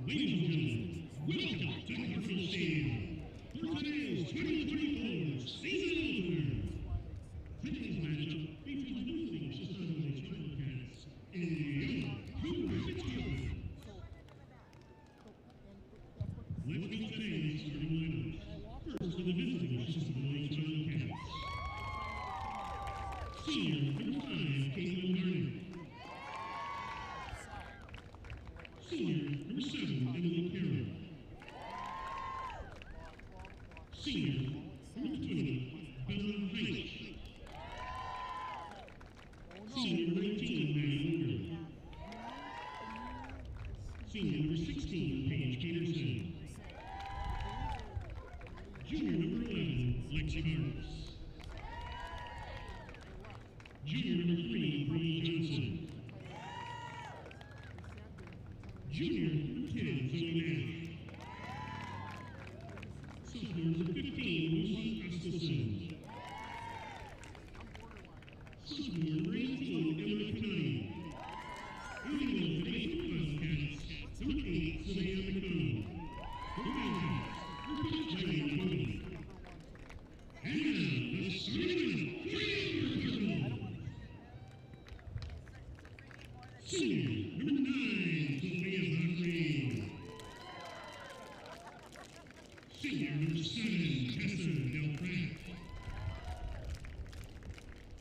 Ladies and gentlemen, welcome to Hartford Stadium for today's 2024 season opener. Today's matchup features losing Chisago Wildcats and the young Coon. Let's meet today's starting lineups. First, for the visiting Chisago Wildcats. Senior number 5, Caitlin Garner. Senior number 7, Emily Carroll. Senior number 20, Bella Heitch. Senior number 19, Maddie Moore. Senior number 16, Paige Peterson. Junior number 11, Lexi Barnes. Junior number 3, Bree Johnson. Junior number 10, Zoe Nash. Sophomore number 15, Lucy Gustafson. Sophomore number 18, Emma Kanani. Illegal for the Wildcats, number 8, Savannah McConnell. The Wildcats, represented by Cody. And now, the starting lineup. Senior number 9, Sophia Hockley. Senior number 7, Tessa Del Pratt.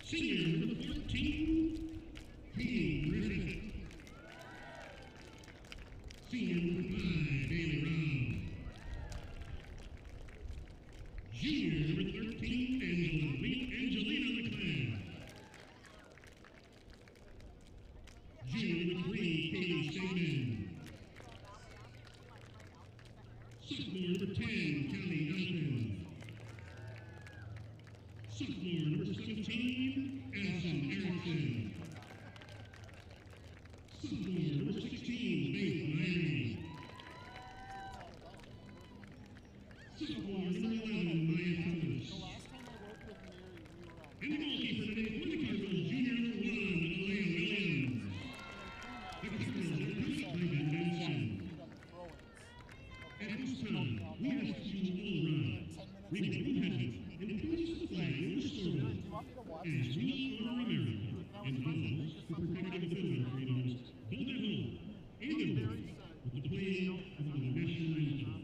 Senior number 14, Katie Griffith. Senior number 5, Bailey Robb. Junior number 13, Angelina LeClaire. Junior number 3, Katie Stegman. Sophomore number 10, Callie Dalton. Sophomore number 17, Addison Erickson. Sophomore number 16, Faith Myrie. Sophomore number 11, Maya Thomas. And the goalkeeper today for the Cardinals, junior number 1, Alea Williams. The Cardinals are coached by Ben Benson. At this time, we ask that you all rise, remain independent, and place the flag in the scoreboard as we honor America and those who protected the building freedoms, both at home and abroad, with the playing of the national anthem.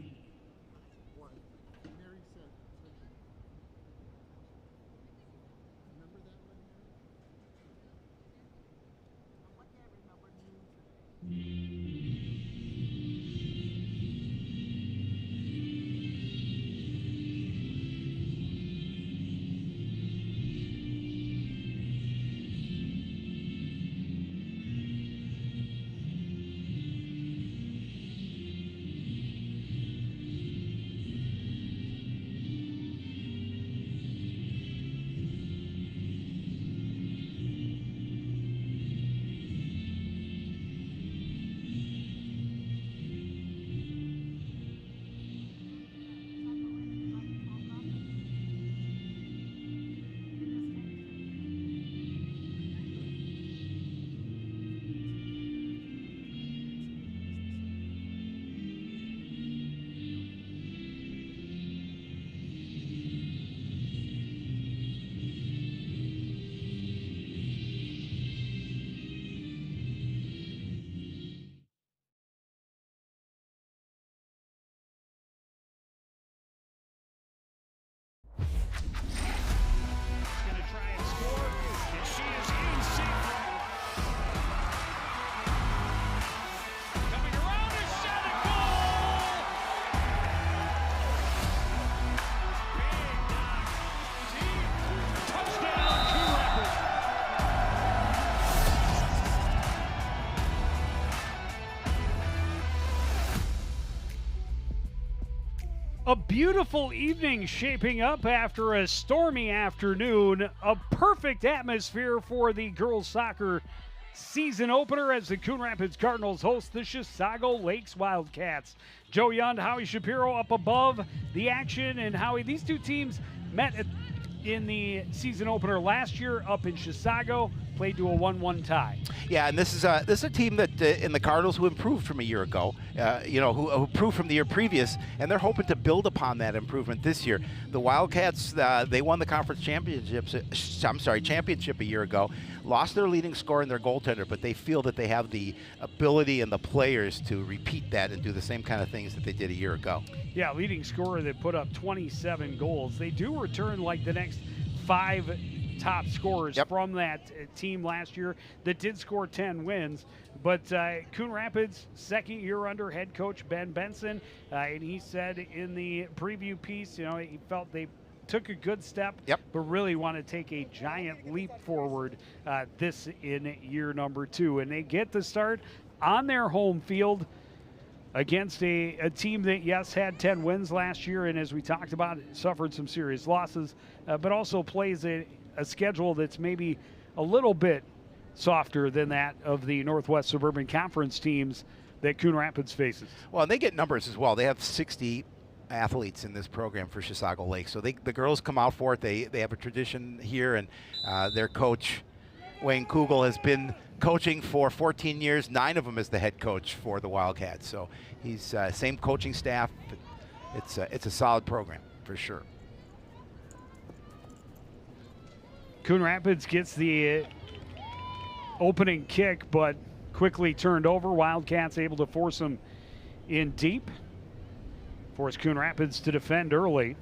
A beautiful evening shaping up after a stormy afternoon. A perfect atmosphere for the girls soccer season opener as the Coon Rapids Cardinals host the Chisago Lakes Wildcats. Joe Yund, Howie Shapiro up above the action. And Howie, these two teams met in the season opener last year up in Chisago, played to a 1-1 tie. Yeah, and this is a team that in the Cardinals who improved from a year ago, who improved from the year previous, and they're hoping to build upon that improvement this year. The Wildcats, they won the conference championship a year ago, lost their leading scorer and their goaltender, but they feel that they have the ability and the players to repeat that and do the same kind of things that they did a year ago. Yeah, leading scorer that put up 27 goals. They do return like the next 5 top scorers from that team last year that did score 10 wins. But Coon Rapids, second year under head coach Ben Benson, and he said in the preview piece, he felt they took a good step, but really want to take a giant leap forward this in year number 2. And they get the start on their home field against a team that, yes, had 10 wins last year, and as we talked about, suffered some serious losses, but also plays a schedule that's maybe a little bit softer than that of the Northwest Suburban Conference teams that Coon Rapids faces. Well, and they get numbers as well. They have 60 athletes in this program for Chisago Lake, so the girls come out for it. They have a tradition here, and their coach, Wayne Kugel, has been coaching for 14 years, 9 of them as the head coach for the Wildcats. So he's same coaching staff. It's a solid program for sure. Coon Rapids gets the opening kick, but quickly turned over. Wildcats able to force them in deep. Force Coon Rapids to defend early.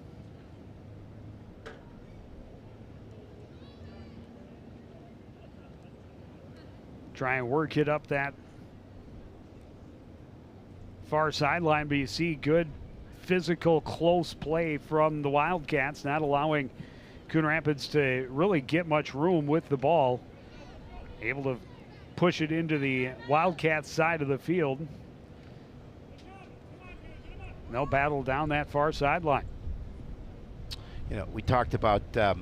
Try and work it up that far sideline, but you see good physical close play from the Wildcats, not allowing Coon Rapids to really get much room with the ball. Able to push it into the Wildcats side of the field. They'll battle down that far sideline. We talked about the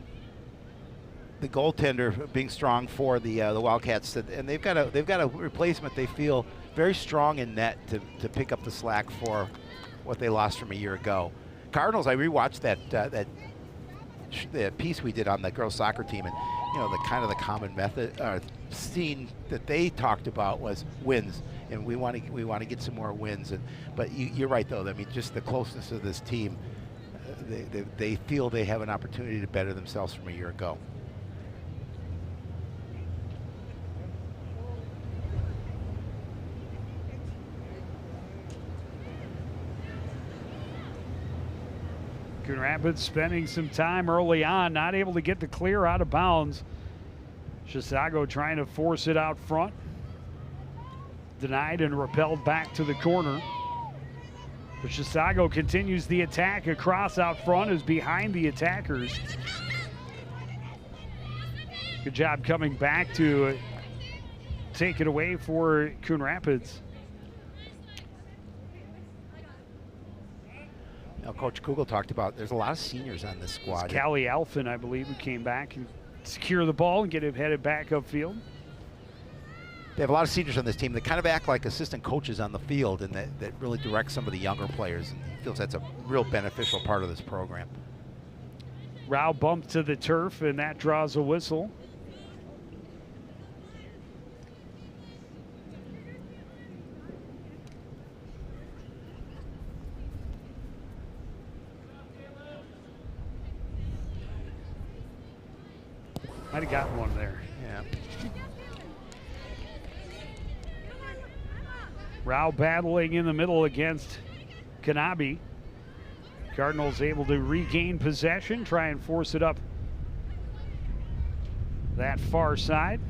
goaltender being strong for the Wildcats, and they've got a replacement they feel very strong in net to pick up the slack for what they lost from a year ago. Cardinals, I rewatched that piece we did on the girls soccer team, and the common method scene that they talked about was wins, and we want to get some more wins. But you're right though. I mean, just the closeness of this team, they feel they have an opportunity to better themselves from a year ago. Coon Rapids spending some time early on, not able to get the clear out of bounds. Chisago trying to force it out front. Denied and repelled back to the corner. But Chisago continues the attack across out front, is behind the attackers. Good job coming back to take it away for Coon Rapids. Coach Kugel talked about there's a lot of seniors on this squad. It's Callie Alphin, I believe, who came back and secure the ball and get it headed back upfield. They have a lot of seniors on this team that kind of act like assistant coaches on the field, and that really direct some of the younger players. And he feels that's a real beneficial part of this program. Rao bumped to the turf, and that draws a whistle. Might have gotten one there. Yeah. Rao battling in the middle against Kanabi. Cardinals able to regain possession, try and force it up that far side.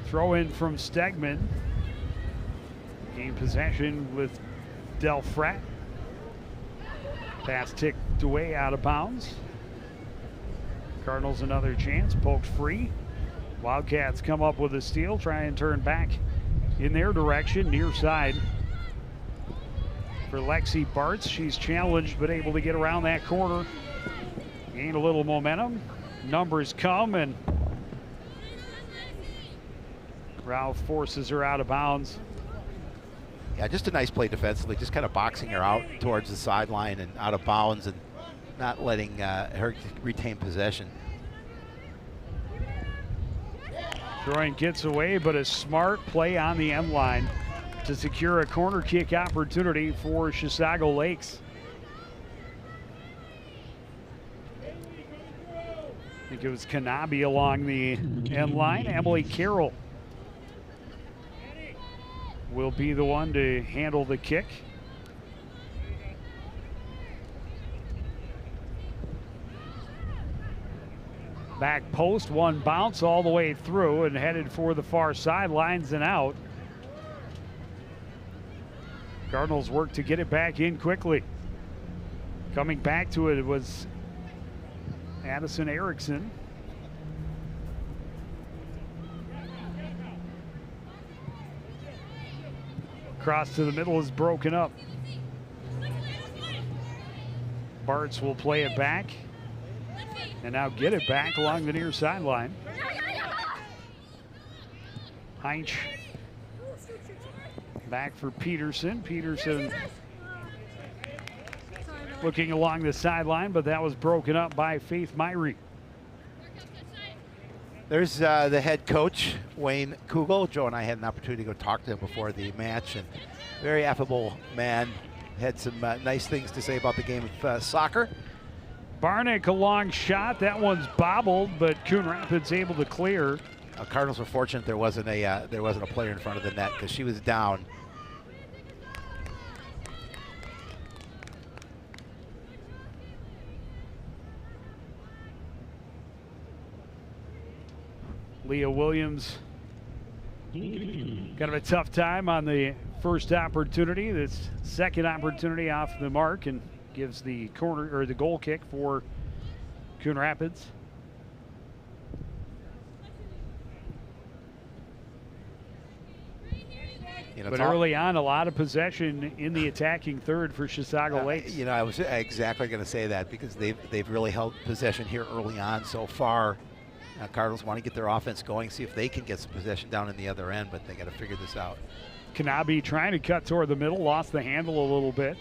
Throw in from Stegman. Gain possession with Del Fratt. Pass ticked away out of bounds. Cardinals another chance, poked free. Wildcats come up with a steal, try and turn back in their direction, near side. For Lexi Bartz, she's challenged but able to get around that corner. Gain a little momentum. Numbers come, and Rao forces her out of bounds. Yeah, just a nice play defensively, just kind of boxing her out towards the sideline and out of bounds and not letting her retain possession. Troy gets away, but a smart play on the end line to secure a corner kick opportunity for Chisago Lakes. I think it was Kanabi along the end line. Emily Carroll will be the one to handle the kick. Back post, one bounce all the way through and headed for the far sidelines and out. Cardinals work to get it back in quickly. Coming back to it was Addison Erickson. Cross to the middle is broken up. Bartz will play it back and now get it back along the near sideline. Heinz back for Peterson. Peterson looking along the sideline, but that was broken up by Faith Myrie. There's the head coach, Wayne Kugel. Joe and I had an opportunity to go talk to him before the match, and very affable man. Had some nice things to say about the game of soccer. Barnick, a long shot. That one's bobbled, but Coon Rapids able to clear. Cardinals were fortunate there wasn't a player in front of the net because she was down. Leah Williams kind of a tough time on the first opportunity. This second opportunity off the mark and gives the corner or the goal kick for Coon Rapids. But early on, a lot of possession in the attacking third for Chisago Lakes. You know, I was exactly going to say that because they've really held possession here early on so far. Cardinals want to get their offense going, see if they can get some possession down in the other end, but they got to figure this out. Kanabi trying to cut toward the middle, lost the handle a little bit.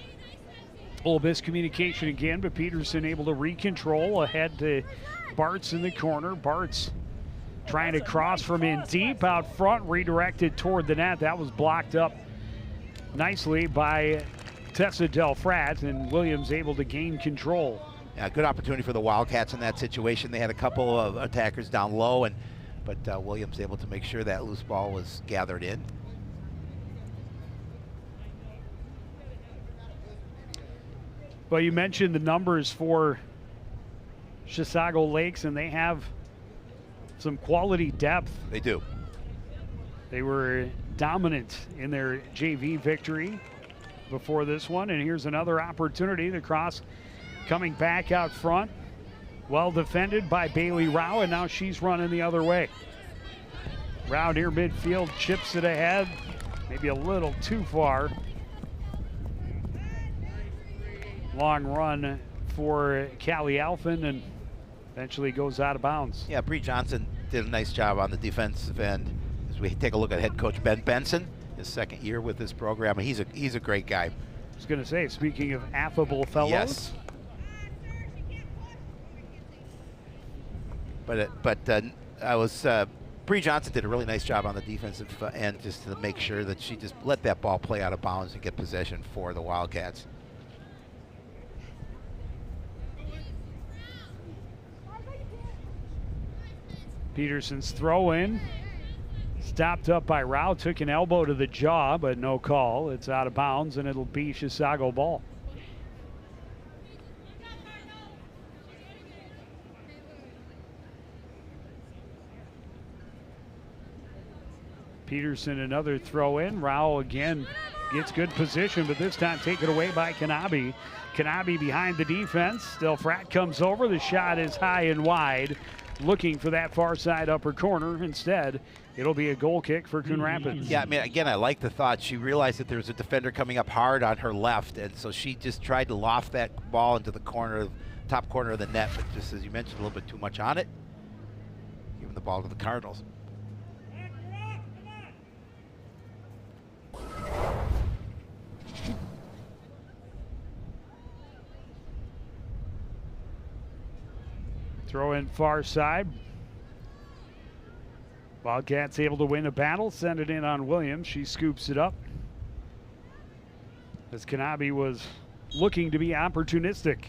A little miscommunication again, but Peterson able to recontrol ahead to Bartz in the corner. Bartz trying to cross from in deep out front, redirected toward the net. That was blocked up nicely by Tessa Delfrat, and Williams able to gain control. Yeah, good opportunity for the Wildcats in that situation. They had a couple of attackers down low, but Williams able to make sure that loose ball was gathered in. Well, you mentioned the numbers for Chisago Lakes, and they have some quality depth. They do. They were dominant in their JV victory before this one, and here's another opportunity. The cross coming back out front. Well defended by Bailey Rao, and now she's running the other way. Rao near midfield, chips it ahead, maybe a little too far. Long run for Callie Alphen, and eventually goes out of bounds. Yeah, Bree Johnson did a nice job on the defensive end. As we take a look at head coach Ben Benson, his second year with this program, and he's a great guy. I was going to say, speaking of affable fellows. Yes. Bree Johnson did a really nice job on the defensive end, just to make sure that she just let that ball play out of bounds and get possession for the Wildcats. Peterson's throw in, stopped up by Rao, took an elbow to the jaw, but no call. It's out of bounds, and it'll be Chisago ball. Peterson, another throw in. Rao again gets good position, but this time taken away by Kanabi. Kanabi behind the defense. Delfrat comes over. The shot is high and wide, looking for that far side upper corner. Instead, it'll be a goal kick for Coon Rapids. Yeah, I mean, again, I like the thought. She realized that there was a defender coming up hard on her left, and so she just tried to loft that ball into the corner, top corner of the net, but just as you mentioned, a little bit too much on it. Giving the ball to the Cardinals. Throw in far side. Wildcats able to win a battle, send it in on Williams. She scoops it up. As Kanabe was looking to be opportunistic.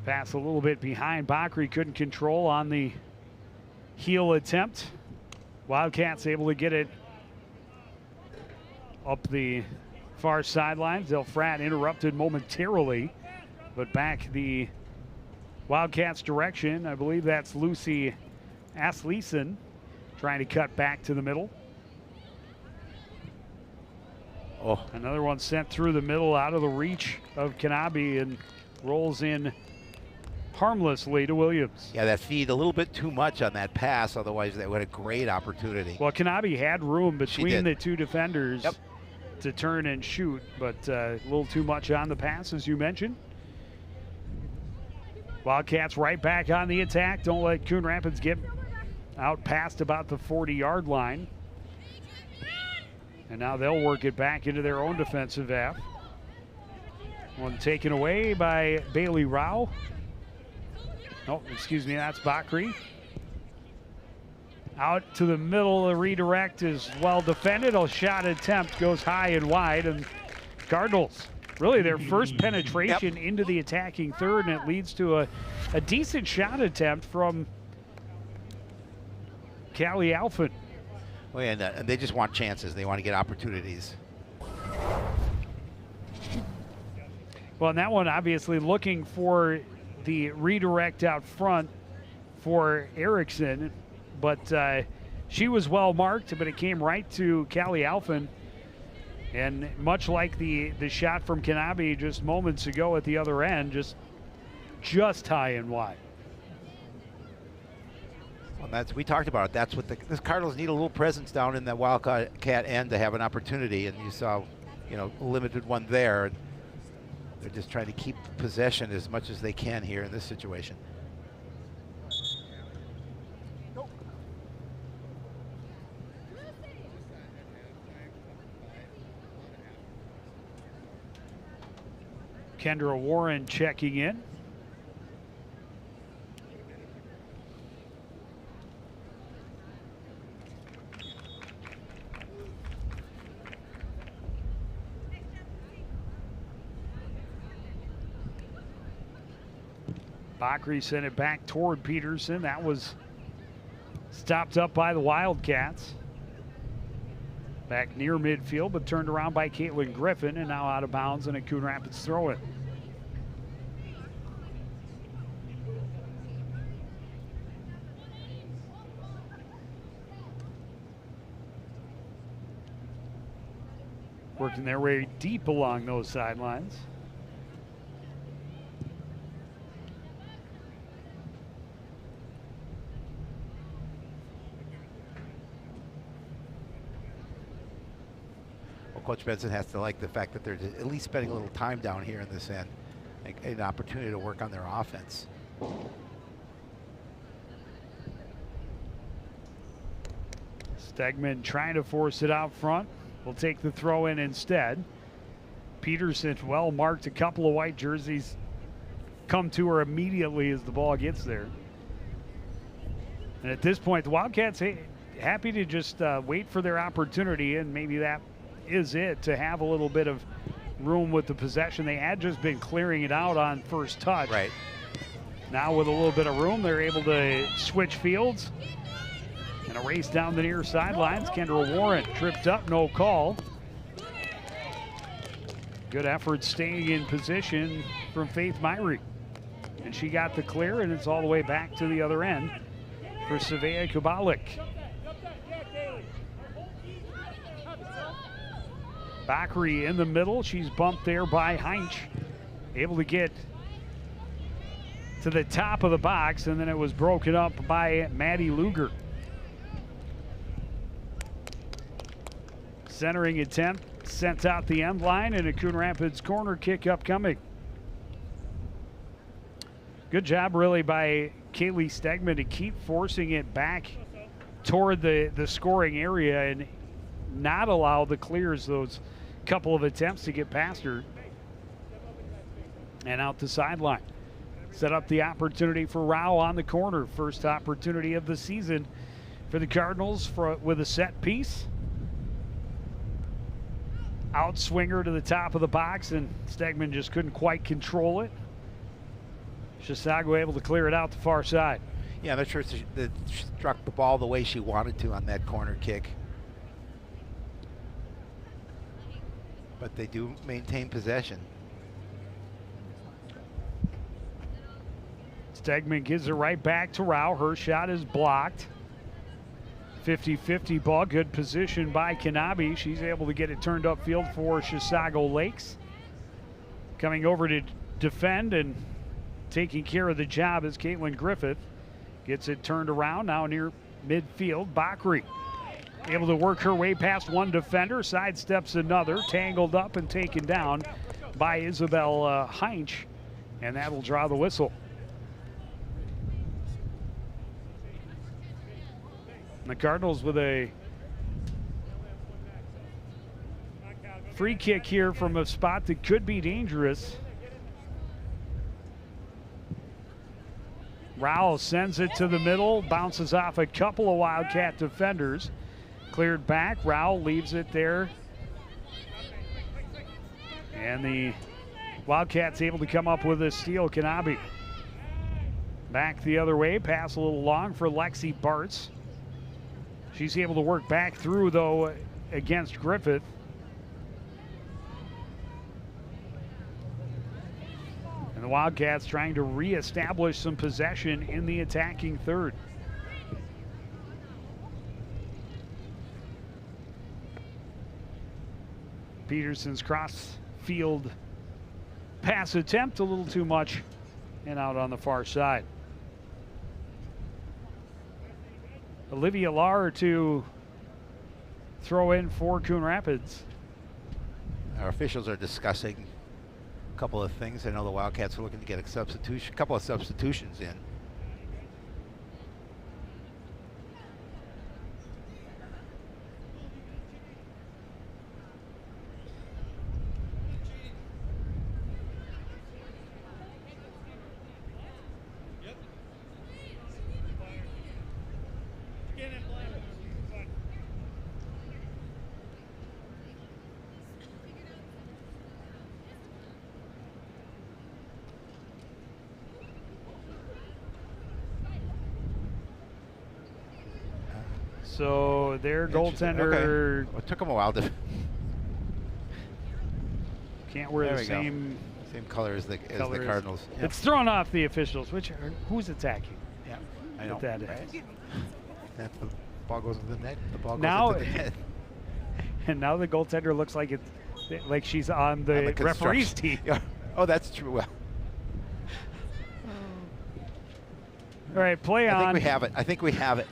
Pass a little bit behind. Bakri couldn't control on the heel attempt. Wildcats able to get it up the far sidelines. Elfrat interrupted momentarily, but back the Wildcats direction. I believe that's Lucy Asleason trying to cut back to the middle. Oh, another one sent through the middle out of the reach of Kanabe and rolls in harmlessly to Williams. Yeah, that feed a little bit too much on that pass. Otherwise, that would have a great opportunity. Well, Kanabe had room between the two defenders to turn and shoot, but a little too much on the pass, as you mentioned. Wildcats right back on the attack. Don't let Coon Rapids get out past about the 40-yard line. And now they'll work it back into their own defensive half. One taken away by Bailey Rao. Oh, excuse me, that's Bakri. Out to the middle, the redirect is well defended. A shot attempt goes high and wide, and Cardinals, really their first penetration into the attacking third, and it leads to a decent shot attempt from Callie Alphen. Oh, and they just want chances. They want to get opportunities. Well, and that one obviously looking for the redirect out front for Erickson, but she was well marked, but it came right to Callie Alphen. And much like the shot from Kanabe just moments ago at the other end, just high and wide. Well, we talked about it. That's what the Cardinals need, a little presence down in that Wildcat end to have an opportunity, and you saw, a limited one there. They're just trying to keep possession as much as they can here in this situation. Kendra Warren checking in. Bakri sent it back toward Peterson. That was stopped up by the Wildcats. Back near midfield, but turned around by Caitlin Griffin, and now out of bounds and a Coon Rapids throw-in. Working their way deep along those sidelines. Coach Benson has to like the fact that they're at least spending a little time down here in this end, an opportunity to work on their offense. Stegman trying to force it out front. Will take the throw in instead. Peterson well marked. A couple of white jerseys come to her immediately as the ball gets there. And at this point, the Wildcats happy to just wait for their opportunity, and maybe that is it, to have a little bit of room with the possession. They had just been clearing it out on first touch. Right. Now with a little bit of room, they're able to switch fields. And a race down the near sidelines. Kendra Warren tripped up, no call. Good effort staying in position from Faith Myrie. And she got the clear, and it's all the way back to the other end for Savea Kubalik. Bakri in the middle. She's bumped there by Heinz. Able to get to the top of the box, and then it was broken up by Maddie Luger. Centering attempt sent out the end line, and a Coon Rapids corner kick upcoming. Good job really by Kaylee Stegman to keep forcing it back toward the scoring area and not allow the clears, those couple of attempts to get past her and out the sideline. Set up the opportunity for Rao on the corner. First opportunity of the season for the Cardinals with a set piece. Outswinger to the top of the box, and Stegman just couldn't quite control it. Chisago able to clear it out the far side. Yeah, I'm not sure she struck the ball the way she wanted to on that corner kick. But they do maintain possession. Stegman gives it right back to Rao. Her shot is blocked. 50-50 ball. Good position by Kanabe. She's able to get it turned upfield for Chisago Lakes. Coming over to defend and taking care of the job is Caitlin Griffith. Gets it turned around now near midfield. Bakri able to work her way past one defender. Sidesteps another. Tangled up and taken down by Isabel Heinch. And that'll draw the whistle. The Cardinals with a free kick here from a spot that could be dangerous. Rao sends it to the middle, bounces off a couple of Wildcat defenders. Cleared back, Rao leaves it there. And the Wildcats able to come up with a steal. Kanabe back the other way, pass a little long for Lexi Bartz. She's able to work back through, though, against Griffith. And the Wildcats trying to reestablish some possession in the attacking third. Peterson's cross-field pass attempt, a little too much, and out on the far side. Olivia Lahr to throw in for Coon Rapids. Our officials are discussing a couple of things. I know the Wildcats are looking to get a couple of substitutions in. So their goaltender okay. Well, it took them a while to can't wear the same color as the Cardinals. Yep. It's thrown off the officials. Who's attacking? Yeah, I know. That right? That's the ball goes to the net. The ball goes now, into the net. And now the goaltender looks like she's on the referee's team. Yeah. Oh, that's true. Well, all right, play on. I think we have it. I think we have it.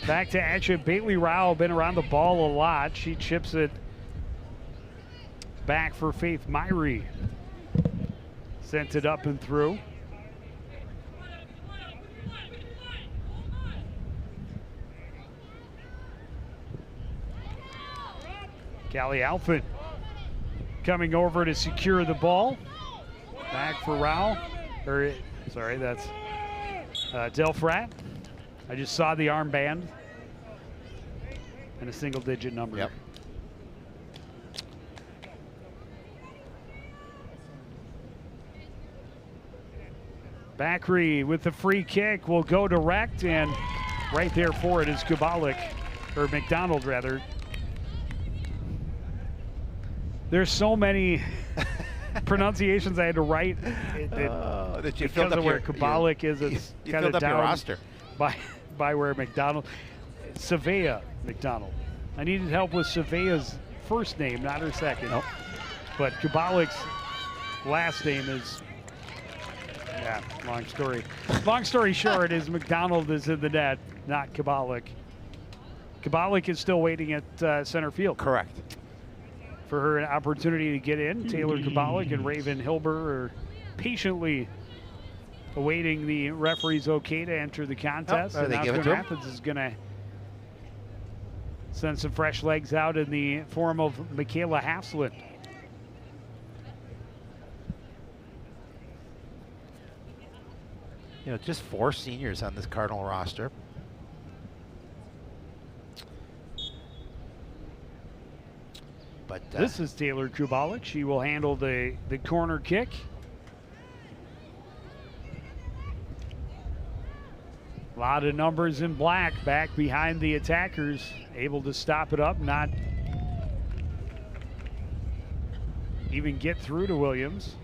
Back to action. Bailey Rao been around the ball a lot. She chips it back for Faith Myrie. Sent it up and through. Callie Alphin coming over to secure the ball. Back for Rao. Sorry, that's Delfrat. I just saw the armband and a single-digit number. Yep. Bakri with the free kick will go direct, and right there for it is Kubalik, or McDonald rather. There's so many pronunciations I had to write that you because of where Kubalik is. It's kind of down roster by where McDonald, Savea McDonald. I needed help with Savea's first name, not her second. Nope. But Kubalik's last name is, long story. Long story short is McDonald is in the net, not Kubalik. Kubalik is still waiting at center field. Correct. For her an opportunity to get in. Taylor Kubalik and Raven Hilber are patiently awaiting the referee's okay to enter the contest. And now they give it Coon to him. Rapids is going to send some fresh legs out in the form of Michaela Hafslund. You know, just 4 seniors on this Cardinal roster. But this is Taylor Kubalik. She will handle the corner kick. A lot of numbers in black back behind the attackers, able to stop it up, not even get through to Williams.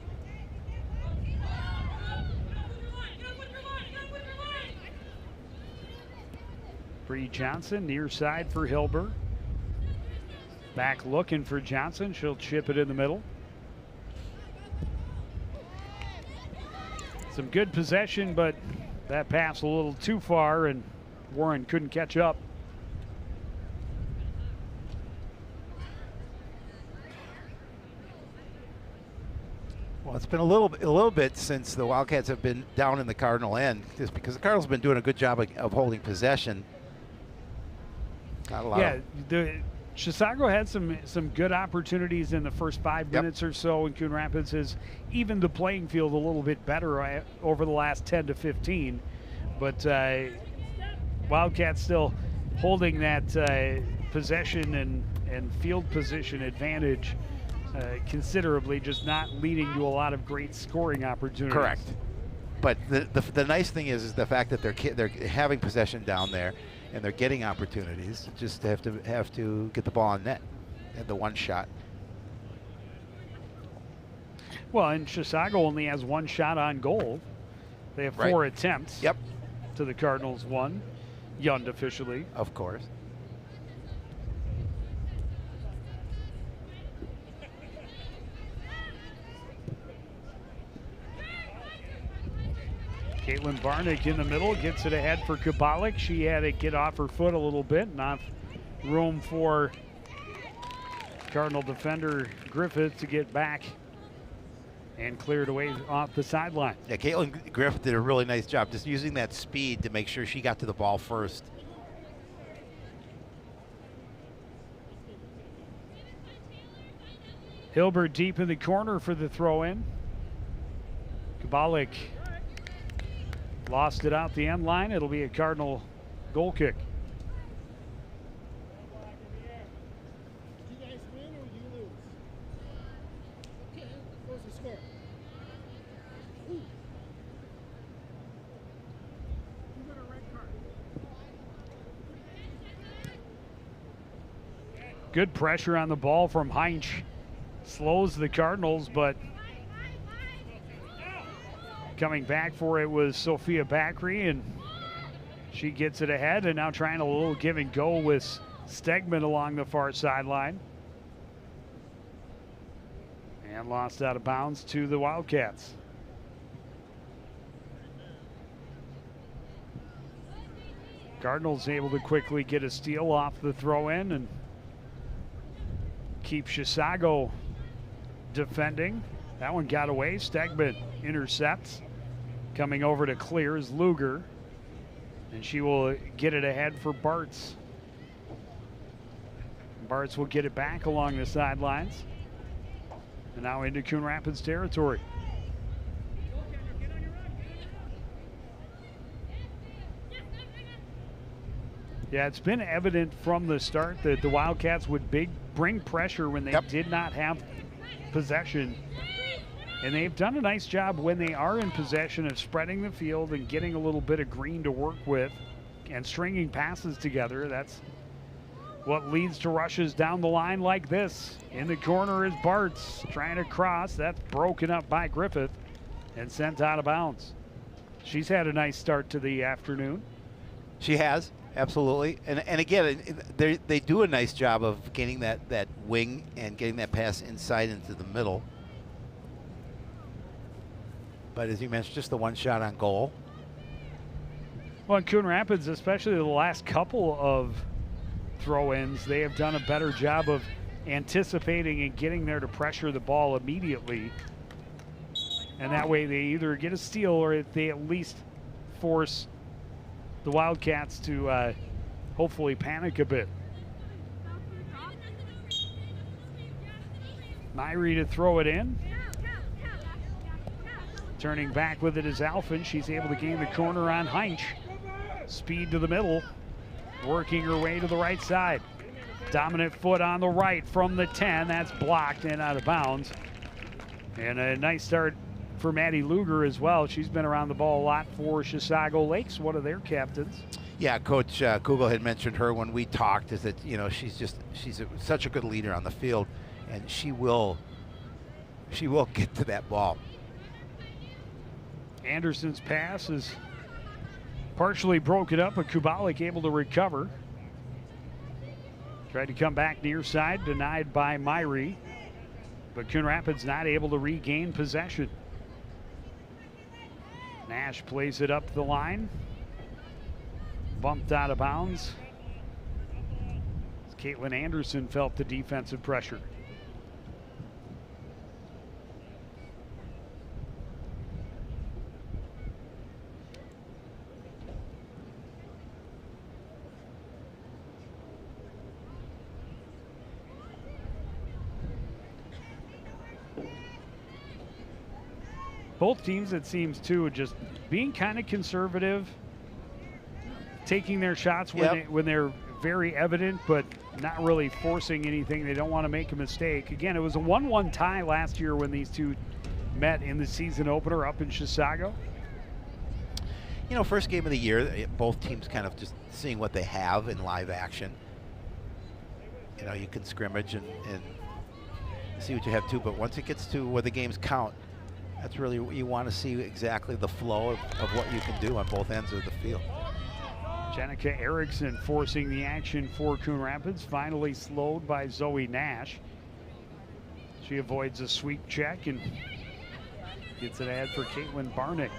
Bree Johnson, near side for Hilber. Back looking for Johnson. She'll chip it in the middle. Some good possession, but that pass a little too far, and Warren couldn't catch up. Well, it's been a little bit since the Wildcats have been down in the Cardinal end, just because the Cardinals have been doing a good job of holding possession. Not a lot. Yeah, Chisago had some good opportunities in the first 5 minutes or so, and Coon Rapids has evened the playing field a little bit better over the last 10 to 15. But Wildcats still holding that possession and field position advantage considerably, just not leading to a lot of great scoring opportunities. Correct. But the nice thing is the fact that they're having possession down there, and they're getting opportunities. Just have to get the ball on net and the one shot. Well, and Chisago only has 1 shot on goal. They have 4 attempts. Yep. To the Cardinals 1, Yund officially. Of course. Caitlin Barnick in the middle, gets it ahead for Kubalik. She had to get off her foot a little bit, not room for Cardinal defender Griffith to get back and cleared away off the sideline. Yeah, Caitlin Griffith did a really nice job just using that speed to make sure she got to the ball first. Hilbert deep in the corner for the throw-in. Kubalik lost it out the end line. It'll be a Cardinal goal kick. You guys win or you lose? Okay, what's the score? Ooh. You got a red card. Good pressure on the ball from Heinz. Slows the Cardinals, but coming back for it was Sophia Bakri, and she gets it ahead, and now trying a little give and go with Stegman along the far sideline. And lost out of bounds to the Wildcats. Cardinals able to quickly get a steal off the throw-in and keep Chisago defending. That one got away. Stegman intercepts. Coming over to clear is Luger, and she will get it ahead for Bartz. Bartz will get it back along the sidelines, and now into Coon Rapids territory. Yeah, it's been evident from the start that the Wildcats would bring pressure when they did not have possession. And they've done a nice job when they are in possession of spreading the field and getting a little bit of green to work with and stringing passes together. That's what leads to rushes down the line like this. In the corner is Bartz trying to cross. That's broken up by Griffith and sent out of bounds. She's had a nice start to the afternoon. She has, absolutely. And again, they do a nice job of getting that wing and getting that pass inside into the middle. But as you mentioned, just the 1 shot on goal. Well, in Coon Rapids, especially the last couple of throw-ins, they have done a better job of anticipating and getting there to pressure the ball immediately. And that way they either get a steal or they at least force the Wildcats to hopefully panic a bit. Myrie to throw it in. Turning back with it is Alphen. She's able to gain the corner on Heinz. Speed to the middle. Working her way to the right side. Dominant foot on the right from the 10. That's blocked and out of bounds. And a nice start for Maddie Luger as well. She's been around the ball a lot for Chisago Lakes, one of their captains. Yeah, Coach Kugel had mentioned her when we talked, is that, you know, she's such a good leader on the field, and she will get to that ball. Anderson's pass is partially broken up, but Kubalik able to recover. Tried to come back near side, denied by Myrie, but Coon Rapids not able to regain possession. Nash plays it up the line. Bumped out of bounds. Caitlin Anderson felt the defensive pressure. Both teams, it seems, too, just being kind of conservative, taking their shots when they're very evident, but not really forcing anything. They don't want to make a mistake. Again, it was a 1-1 tie last year when these two met in the season opener up in Chisago. You know, first game of the year, both teams kind of just seeing what they have in live action. You know, you can scrimmage and see what you have too, but once it gets to where the games count, that's really what you want to see, exactly the flow of what you can do on both ends of the field. Jenica Erickson forcing the action for Coon Rapids, finally slowed by Zoe Nash. She avoids a sweep check and gets an ad for Caitlin Barnick.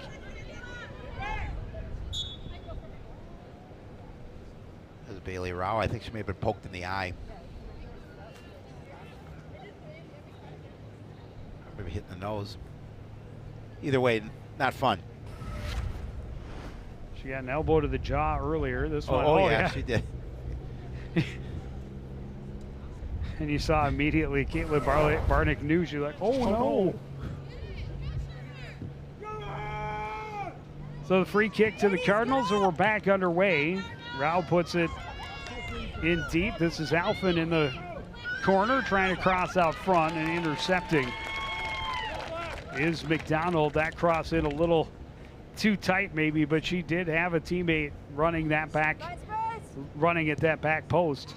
There's Bailey Rao. I think she may have been poked in the eye. Maybe hitting the nose. Either way, not fun. She got an elbow to the jaw earlier. This one, oh yeah, she did. And you saw immediately Caitlin Barnick knew. She was like, oh no. So the free kick to the Cardinals, and we're back underway. Rao puts it in deep. This is Alphen in the corner, trying to cross out front and intercepting is McDonald. That cross in a little too tight maybe, but she did have a teammate running at that back post.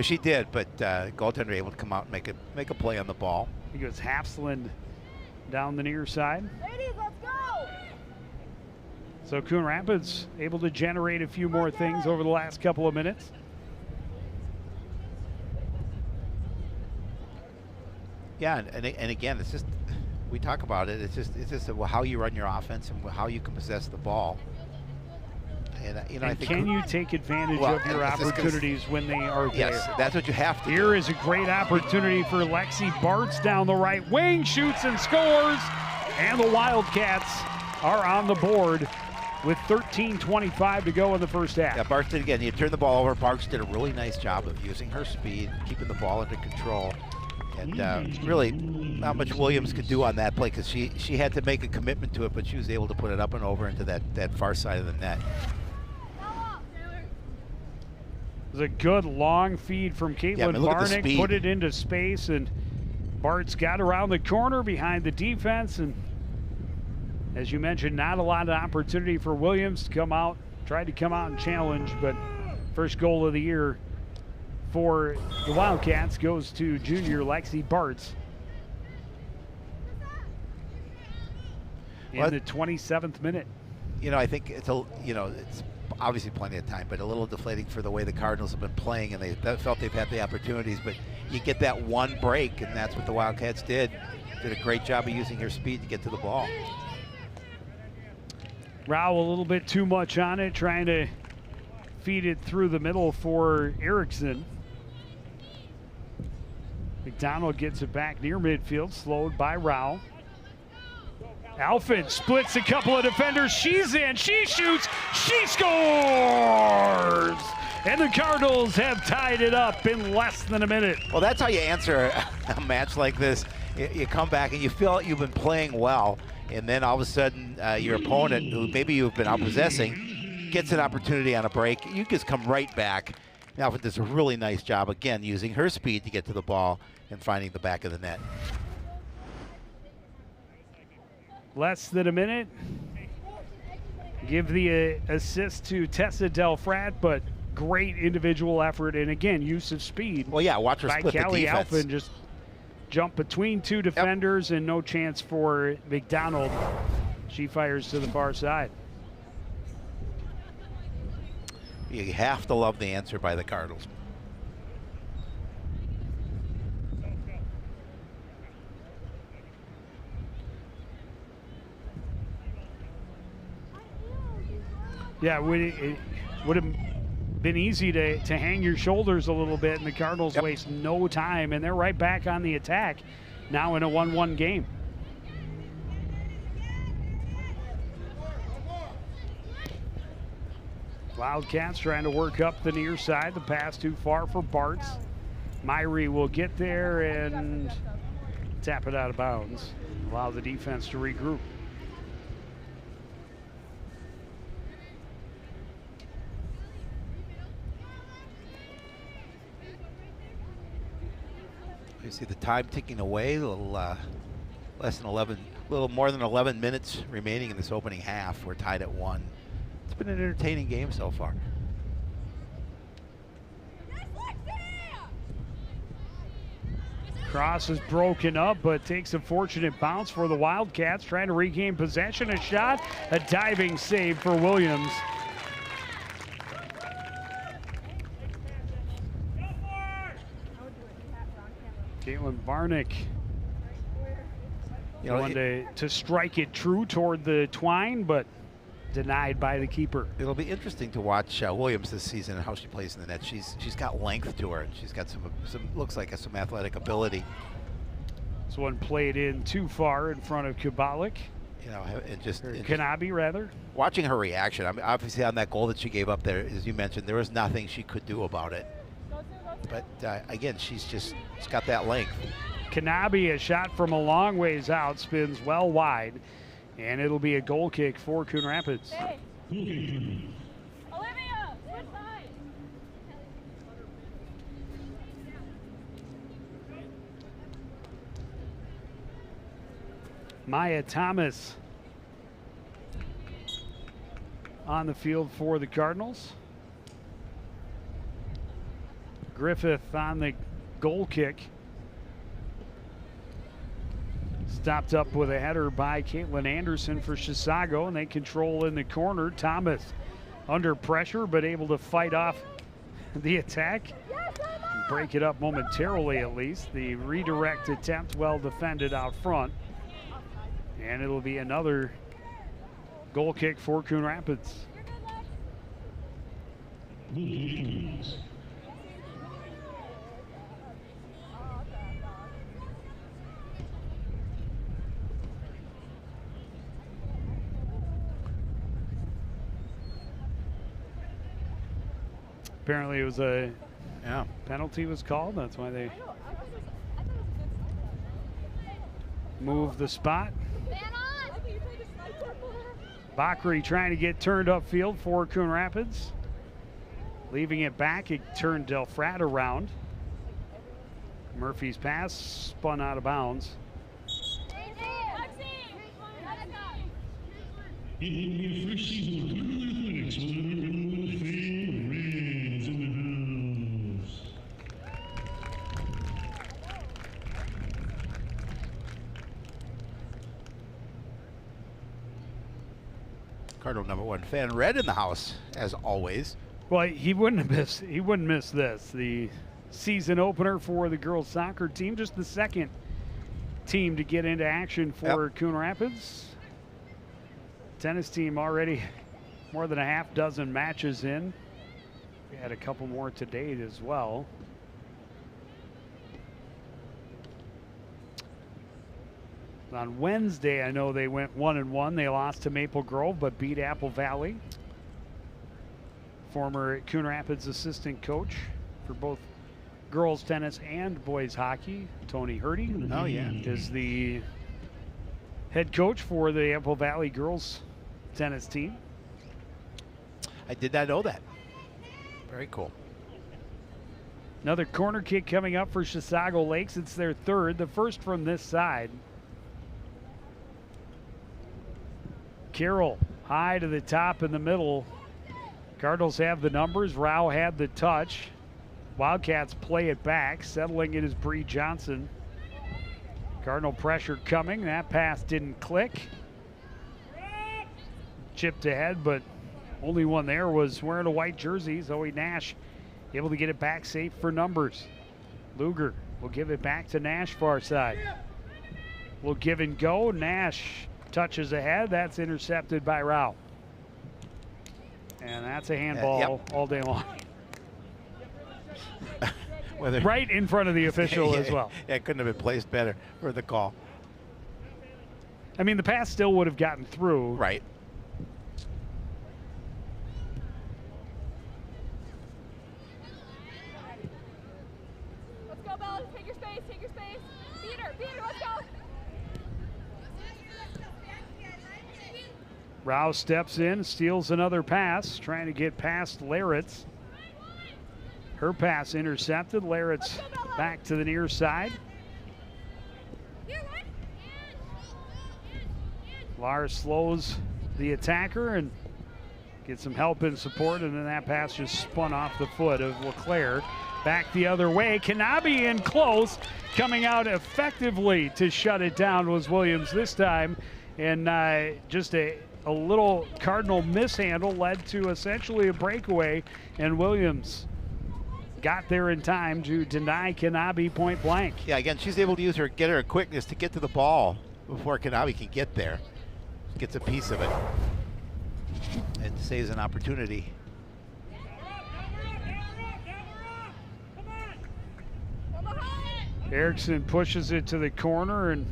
She did, but goaltender able to come out and make a play on the ball. I think it was Hafsland down the near side. Ladies, let's go! So Coon Rapids able to generate a few more things over the last couple of minutes. Yeah, and again, it's just, we talk about it. It's just how you run your offense and how you can possess the ball. And you know, I think, can you take advantage of your opportunities when they are there? Yes, that's what you have to. Here is a great opportunity for Lexi Bartz down the right wing, shoots and scores, and the Wildcats are on the board with 13:25 to go in the first half. Yeah, Bartz did again. You turn the ball over. Bartz did a really nice job of using her speed, keeping the ball under control. And really, not much Williams could do on that play because she had to make a commitment to it, but she was able to put it up and over into that far side of the net. It was a good long feed from Caitlin Barnick, put it into space, and Bart's got around the corner behind the defense. And as you mentioned, not a lot of opportunity for Williams to come out, tried to come out and challenge, but first goal of the year for the Wildcats goes to junior Lexi Bartz in the 27th minute. You know, I think it's obviously plenty of time, but a little deflating for the way the Cardinals have been playing, and they felt they've had the opportunities, but you get that one break, and that's what the Wildcats did. Did a great job of using her speed to get to the ball. Rao a little bit too much on it, trying to feed it through the middle for Erickson. McDonald gets it back near midfield, slowed by Rao. Alford splits a couple of defenders. She's in. She shoots. She scores. And the Cardinals have tied it up in less than a minute. Well, that's how you answer a match like this. You come back and you feel like you've been playing well, and then all of a sudden your opponent, who maybe you've been outpossessing, gets an opportunity on a break. You just come right back. Alford does a really nice job, again, using her speed to get to the ball and finding the back of the net. Less than a minute. Give the assist to Tessa Delfrat, but great individual effort and, again, use of speed. Well, yeah, watch her split the Callie defense. Alford just jump between two defenders and no chance for McDonald. She fires to the far side. You have to love the answer by the Cardinals. Yeah, it would have been easy to hang your shoulders a little bit, and the Cardinals waste no time, and they're right back on the attack now in a 1-1 game. Wildcats trying to work up the near side. The pass too far for Bartz. Myrie will get there and tap it out of bounds. Allow the defense to regroup. You see the time ticking away, a little little more than 11 minutes remaining in this opening half. We're tied at 1. It's been an entertaining game so far. Cross is broken up, but takes a fortunate bounce for the Wildcats, trying to regain possession. A shot, a diving save for Williams. Caitlin Varnick, wanted to strike it true toward the twine, but denied by the keeper. It'll be interesting to watch Williams this season and how she plays in the net. She's got length to her, and she's got some looks like some athletic ability. This one played in too far in front of Kubalik. And just Kanabi, rather. Watching her reaction, I mean, obviously on that goal that she gave up there, as you mentioned, there was nothing she could do about it. But again, she's got that length. Kanabi, a shot from a long ways out, spins well wide, and it'll be a goal kick for Coon Rapids. Hey. Olivia, switch sides. Maya Thomas on the field for the Cardinals. Griffith on the goal kick. Stopped up with a header by Caitlin Anderson for Chisago, and they control in the corner. Thomas under pressure, but able to fight off the attack. Break it up momentarily at least. The redirect attempt well defended out front. And it'll be another goal kick for Coon Rapids. Apparently it was a penalty was called. That's why they moved the spot. Bakri trying to get turned upfield for Coon Rapids. Leaving it back, it turned Delfrat around. Murphy's pass spun out of bounds. It will be a first season of Cardinal Athletics with our number one fan, Reds in the house. Cardinal number one fan, Red in the house, as always. Well, he wouldn't miss this. The season opener for the girls soccer team, just the second team to get into action for Coon Rapids. Tennis team already more than a half dozen matches in. We had a couple more to date as well. On Wednesday, I know they went 1-1. They lost to Maple Grove, but beat Apple Valley. Former Coon Rapids assistant coach for both girls tennis and boys hockey, Tony Hurdy. Oh, yeah. Is the head coach for the Apple Valley girls tennis team. I did not know that. Very cool. Another corner kick coming up for Chisago Lakes. It's their third, the first from this side. Carroll high to the top in the middle. Cardinals have the numbers. Rao had the touch. Wildcats play it back. Settling it is Bree Johnson. Cardinal pressure coming. That pass didn't click. Chipped ahead, but only one there was wearing a white jersey. Zoe Nash able to get it back safe for numbers. Luger will give it back to Nash far side. Will give and go. Nash touches ahead. That's intercepted by Rao. And that's a handball all day long. Right in front of the official as well. Yeah, it couldn't have been placed better for the call. I mean, the pass still would have gotten through. Right. Let's go, Bella. Take your space. Take your space. Beat her. Let's go. Rao steps in, steals another pass, trying to get past Laritz. Her pass intercepted. Laritz back to the near side. Lars slows the attacker and gets some help and support, and then that pass just spun off the foot of LeClaire. Back the other way. Kanabe in close. Coming out effectively to shut it down was Williams this time. And just a little Cardinal mishandle led to essentially a breakaway, and Williams got there in time to deny Kanabe point blank. Yeah, again, she's able to get her quickness to get to the ball before Kanabe can get there. She gets a piece of it and saves an opportunity. Erickson pushes it to the corner and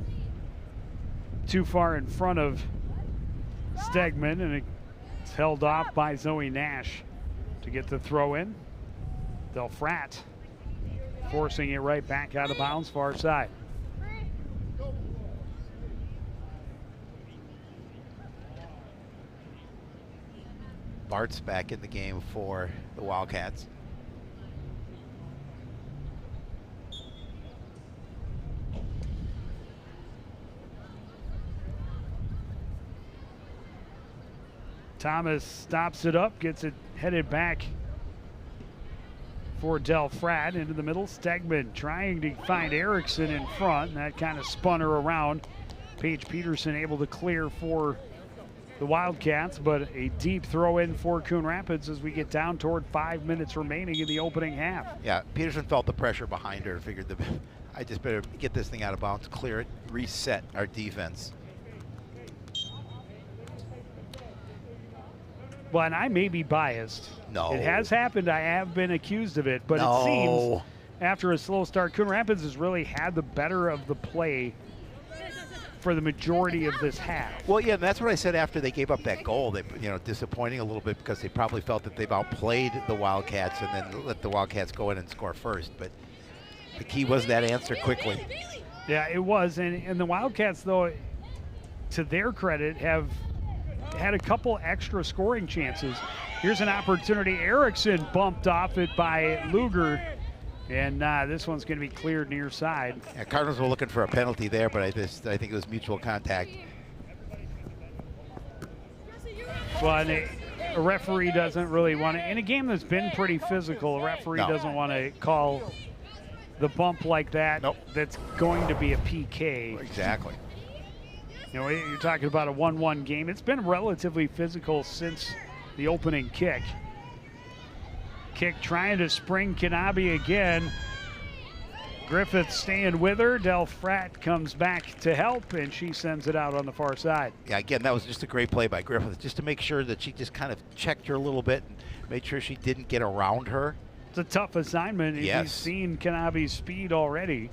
too far in front of Stegman, and it's held off by Zoe Nash to get the throw in. Delfrat forcing it right back out of bounds, far side. Bart's back in the game for the Wildcats. Thomas stops it up, gets it headed back for Delfrat into the middle. Stegman trying to find Erickson in front, and that kind of spun her around. Paige Peterson able to clear for the Wildcats, but a deep throw in for Coon Rapids as we get down toward 5 minutes remaining in the opening half. Yeah, Peterson felt the pressure behind her and figured I just better get this thing out of bounds, clear it, reset our defense. Well, and I may be biased. No. It has happened. I have been accused of it, but No. it seems after a slow start, Coon Rapids has really had the better of the play for the majority of this half. Well, yeah, and that's what I said after they gave up that goal. They, disappointing a little bit because they probably felt that they've outplayed the Wildcats and then let the Wildcats go in and score first. But the key was that answer quickly. Yeah, it was. And the Wildcats, though, to their credit, have had a couple extra scoring chances. Here's an opportunity. Erickson bumped off it by Luger. And this one's going to be cleared near side. Yeah, Cardinals were looking for a penalty there, but I think it was mutual contact. Well, and a referee doesn't really want to, in a game that's been pretty physical, a referee doesn't want to call the bump like that. Nope. That's going to be a PK. Exactly. You're talking about a 1-1 game. It's been relatively physical since the opening kick. Kick trying to spring Kanabe again. Griffith staying with her. Delfrat comes back to help, and she sends it out on the far side. Yeah, again, that was just a great play by Griffith, just to make sure that she just kind of checked her a little bit and made sure she didn't get around her. It's a tough assignment if you've seen Kanabe's speed already.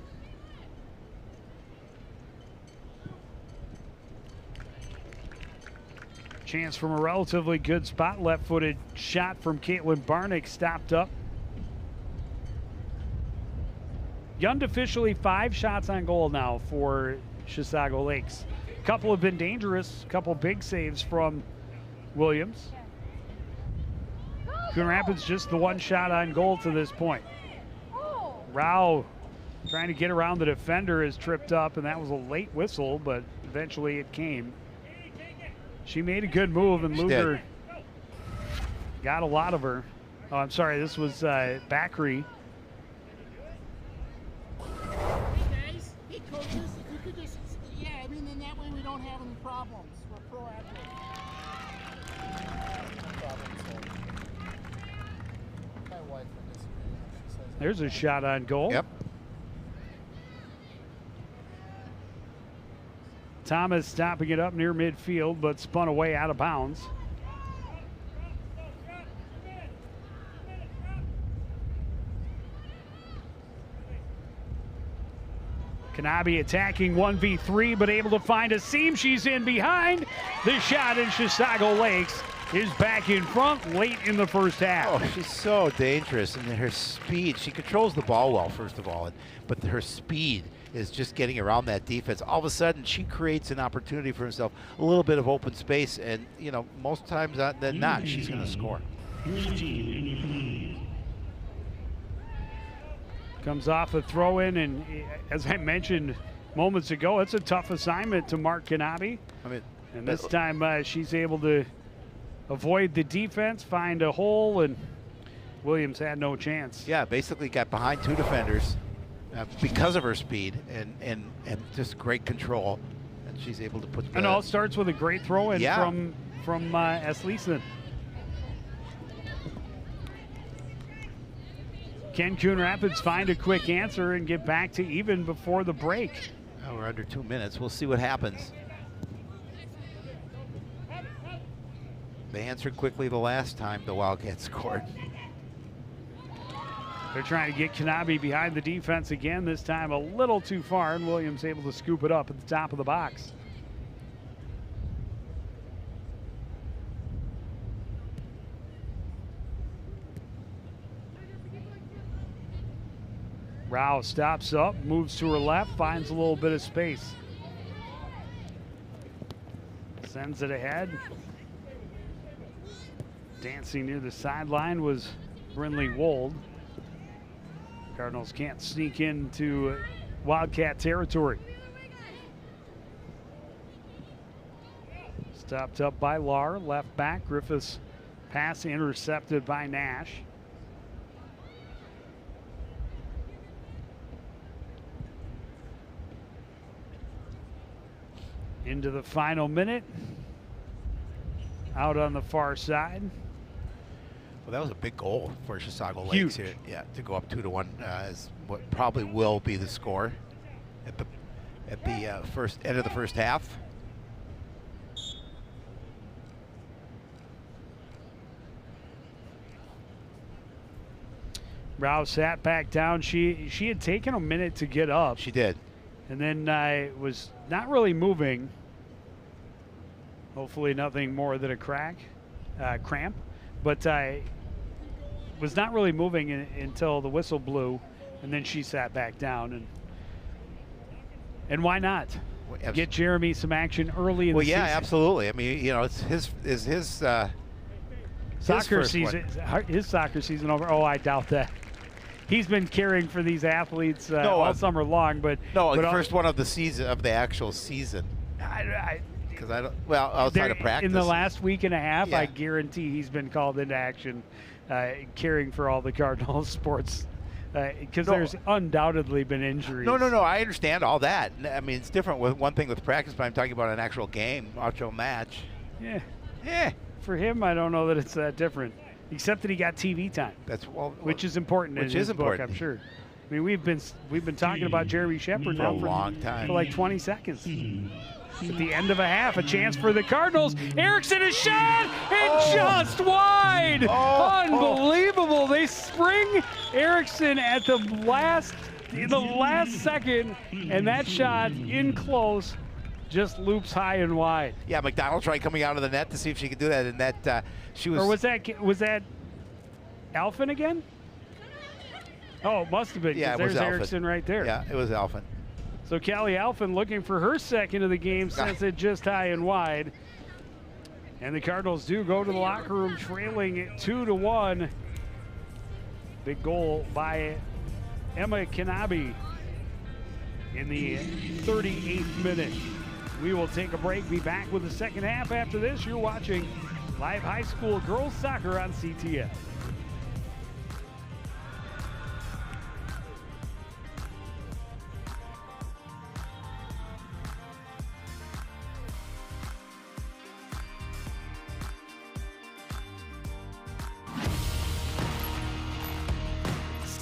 Chance from a relatively good spot. Left-footed shot from Caitlin Barnick stopped up. Unofficially 5 shots on goal now for Chisago Lakes. A couple have been dangerous, a couple big saves from Williams. Coon Rapids just the 1 shot on goal to this point. Rao trying to get around the defender is tripped up, and that was a late whistle, but eventually it came. She made a good move, and Luger got a lot of her. Oh, I'm sorry, this was Bakri. Hey guys, hey coaches, if you could just, I mean, then that way we don't have any problems. We're proactive. My wife would disagree. She says There's a shot on goal. Yep. Thomas stopping it up near midfield, but spun away out of bounds. Kanabe attacking 1v3, but able to find a seam. She's in behind. The shot in Chisago Lakes is back in front late in the first half. Oh, she's so dangerous, and her speed. She controls the ball well, first of all, but her speed is just getting around that defense. All of a sudden, she creates an opportunity for herself, a little bit of open space, and you know, most times than not, she's going to score. Comes off a throw-in, and as I mentioned moments ago, it's a tough assignment to Mark Kanabe. I mean, And this time she's able to avoid the defense, find a hole, and Williams had no chance. yeah, basically got behind 2 defenders because of her speed and just great control, and she's able to put. And all starts with a great throw-in Yeah. from Esleeson. Can Coon Rapids find a quick answer and get back to even before the break? Oh, we're under 2 minutes. We'll see what happens. They answered quickly the last time the Wildcats scored. They're trying to get Kanabe behind the defense again, this time a little too far, and Williams able to scoop it up at the top of the box. Rao stops up, moves to her left, finds a little bit of space. Sends it ahead. Dancing near the sideline was Brinley Wold. Cardinals can't sneak into Wildcat territory. Stopped up by Lahr, left back. Griffiths' pass intercepted by Nash. Into the final minute. Out on the far side. Well, that was a big goal for Chisago Huge. Lakes here. Yeah, to go up 2-1 is what probably will be the score at the first end of the first half. Rao sat back down. She had taken a minute to get up. She did. And then was not really moving. Hopefully nothing more than a cramp. But was not really moving until the whistle blew, and then she sat back down. And why not? Get Jeremy some action early in the season. Well, yeah, absolutely. I mean, you know, it's his soccer season. His soccer season over. Oh, I doubt that. He's been caring for these athletes all summer long, but the first one of the season, of the actual season. Because I don't. Well, outside of practice. In the last week and a half, Yeah. I guarantee he's been called into action, caring for all the Cardinals sports. Because there's undoubtedly been injuries. No. I understand all that. I mean, it's different with one thing with practice, but I'm talking about an actual game, actual match. Yeah. For him, I don't know that it's that different, except that he got TV time. Which is important in his book, I'm sure. I mean, we've been talking about Jeremy Shepard now for a long time, for like 20 seconds. At the end of a half, a chance for the Cardinals. Erickson is shot and just wide. Unbelievable. They spring Erickson at in the last second, and that shot in close just loops high and wide. Yeah, McDonald tried coming out of the net to see if she could do that, and that she was. Or was that Alphen again? Oh, it must have been. Yeah, it was there's Alphen. Erickson right there. Yeah, it was Alphen. So Callie Alphen looking for her second of the game, sends it just high and wide. And the Cardinals do go to the locker room trailing it 2-1. Big goal by Emma Kanabe in the 38th minute. We will take a break, be back with the second half after this. You're watching live high school girls soccer on CTS.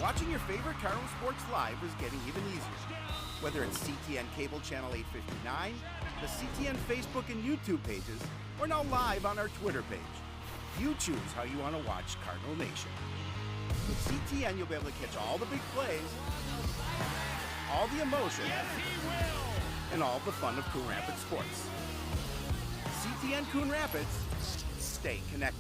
Watching your favorite Cardinal sports live is getting even easier. Whether it's CTN Cable Channel 859, the CTN Facebook and YouTube pages, or now live on our Twitter page. You choose how you want to watch Cardinal Nation. With CTN, you'll be able to catch all the big plays, all the emotion, and all the fun of Coon Rapids sports. CTN Coon Rapids, stay connected.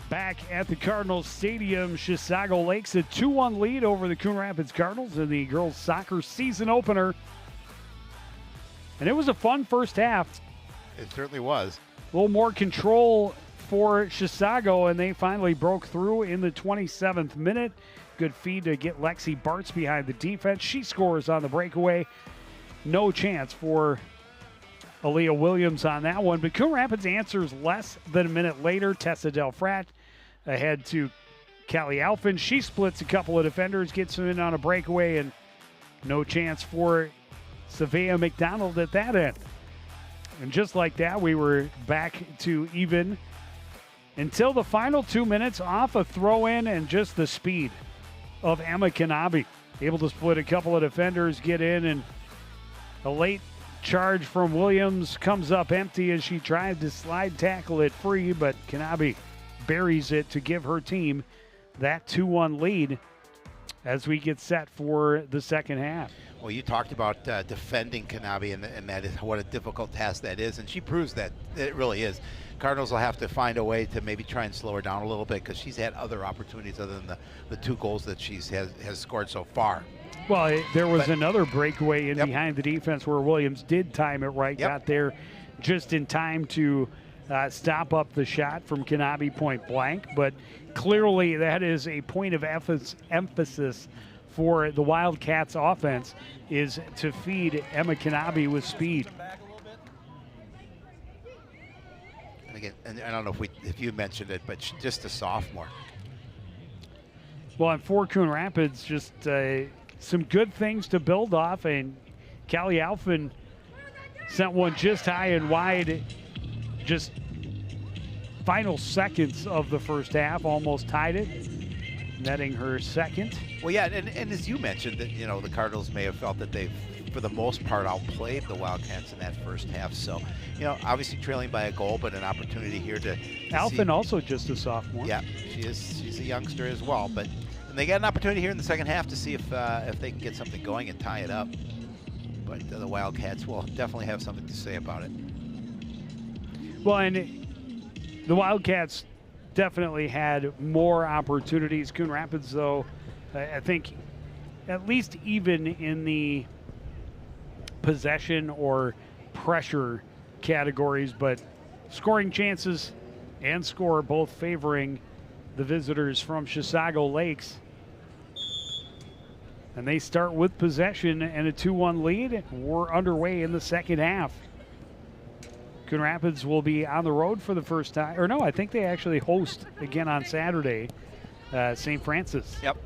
Back at the Cardinals Stadium, Chisago Lakes a 2-1 lead over the Coon Rapids Cardinals in the girls soccer season opener. And it was a fun first half. It certainly was. A little more control for Chisago, and they finally broke through in the 27th minute. Good feed to get Lexi Bartz behind the defense. She scores on the breakaway. No chance for Aaliyah Williams on that one. But Coon Rapids answers less than a minute later. Tessa Del Frat ahead to Callie Alphin. She splits a couple of defenders, gets them in on a breakaway, and no chance for Savea McDonald at that end. And just like that, we were back to even until the final 2 minutes off a throw-in and just the speed of Emma Kanabe. Able to split a couple of defenders, get in, and a late charge from Williams comes up empty as she tried to slide tackle it free, but Kanabe buries it to give her team that 2-1 lead as we get set for the second half. Well, you talked about defending Kanabe, and that is what a difficult task that is, and she proves that it really is. Cardinals will have to find a way to maybe try and slow her down a little bit because she's had other opportunities other than the 2 goals that has scored so far. Well, there was another breakaway in behind the defense where Williams did time it right, got there just in time to stop up the shot from Kanabe point blank. But clearly that is a point of emphasis for the Wildcats offense, is to feed Emma Kanabe with speed. And again, and I don't know if you mentioned it, but just a sophomore. Well, and for Coon Rapids, just some good things to build off, and Callie Alphin sent one just high and wide, just final seconds of the first half, almost tied it, netting her second. Well, yeah, and as you mentioned, that the Cardinals may have felt that they've, for the most part, outplayed the Wildcats in that first half. So, obviously trailing by a goal, but an opportunity here to Alphin also just a sophomore. Yeah, she's a youngster as well, but they got an opportunity here in the second half to see if they can get something going and tie it up. But the Wildcats will definitely have something to say about it. Well, and the Wildcats definitely had more opportunities. Coon Rapids, though, I think at least even in the possession or pressure categories, but scoring chances and score both favoring the visitors from Chisago Lakes. And they start with possession and a 2-1 lead. We're underway in the second half. Coon Rapids will be on the road for the first time. Or no, I think they actually host again on Saturday, St. Francis. Yep.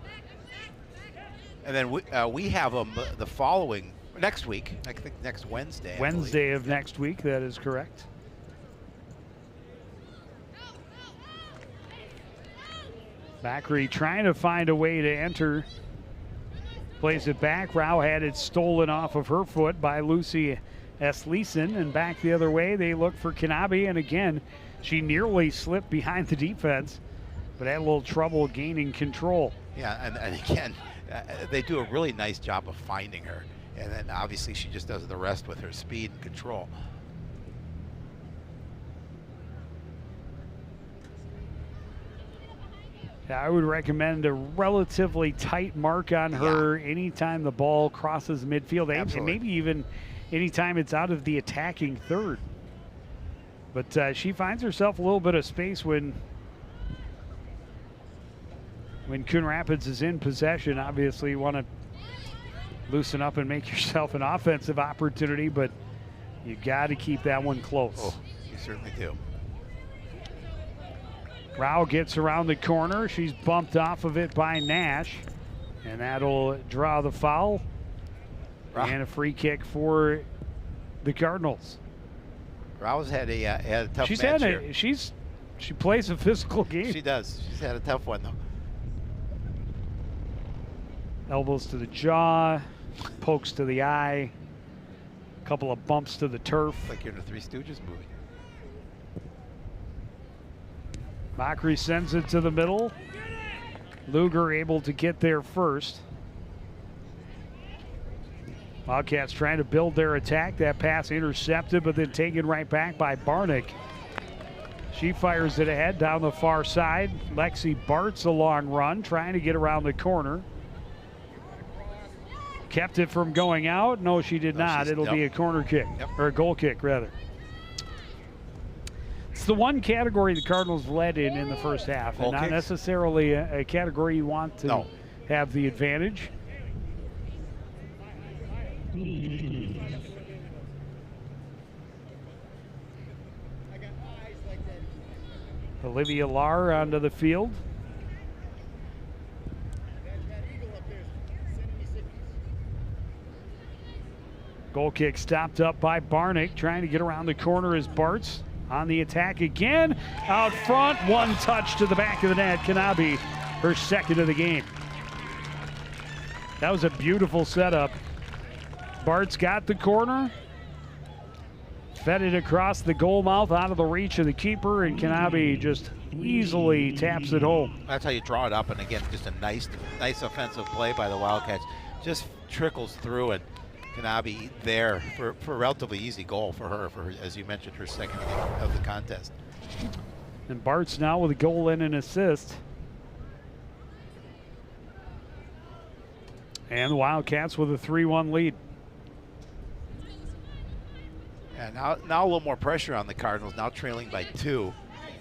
And then we have them the following, next week, I think next Wednesday. Wednesday of next week, that is correct. Macri trying to find a way to enter. Plays it back. Rao had it stolen off of her foot by Lucy S. Leeson, and back the other way. They look for Kanabe, and again, she nearly slipped behind the defense, but had a little trouble gaining control. Yeah, and again, they do a really nice job of finding her, and then obviously she just does the rest with her speed and control. I would recommend a relatively tight mark on her anytime the ball crosses midfield, and maybe even anytime it's out of the attacking third. But she finds herself a little bit of space when Coon Rapids is in possession. Obviously, you want to loosen up and make yourself an offensive opportunity, but you got to keep that one close. Oh, you certainly do. Rao gets around the corner. She's bumped off of it by Nash, and that'll draw the foul. And a free kick for the Cardinals. Rao's had a tough match here. She plays a physical game. She does. She's had a tough one, though. Elbows to the jaw, pokes to the eye, a couple of bumps to the turf. Like you're in a Three Stooges movie. Macri sends it to the middle. Luger able to get there first. Wildcats trying to build their attack. That pass intercepted, but then taken right back by Barnick. She fires it ahead down the far side. Lexi Bart's a long run, trying to get around the corner. Kept it from going out. No, she did not. It'll be a corner kick, or a goal kick, rather. It's the one category the Cardinals led in the first half, and not necessarily a category you want to have the advantage. Olivia Lahr onto the field. Goal kick stopped up by Barnick, trying to get around the corner as Bartz on the attack again. Out front, one touch to the back of the net. Kanabe, her second of the game. That was a beautiful setup. Bartz got the corner, fed it across the goal mouth out of the reach of the keeper, and Kanabe just easily taps it home. That's how you draw it up, and again, just a nice offensive play by the Wildcats. Just trickles through, and Kanabe there for a relatively easy goal for her, as you mentioned, her second of the contest. And Bartz now with a goal and an assist. And the Wildcats with a 3-1 lead. And now a little more pressure on the Cardinals, now trailing by 2.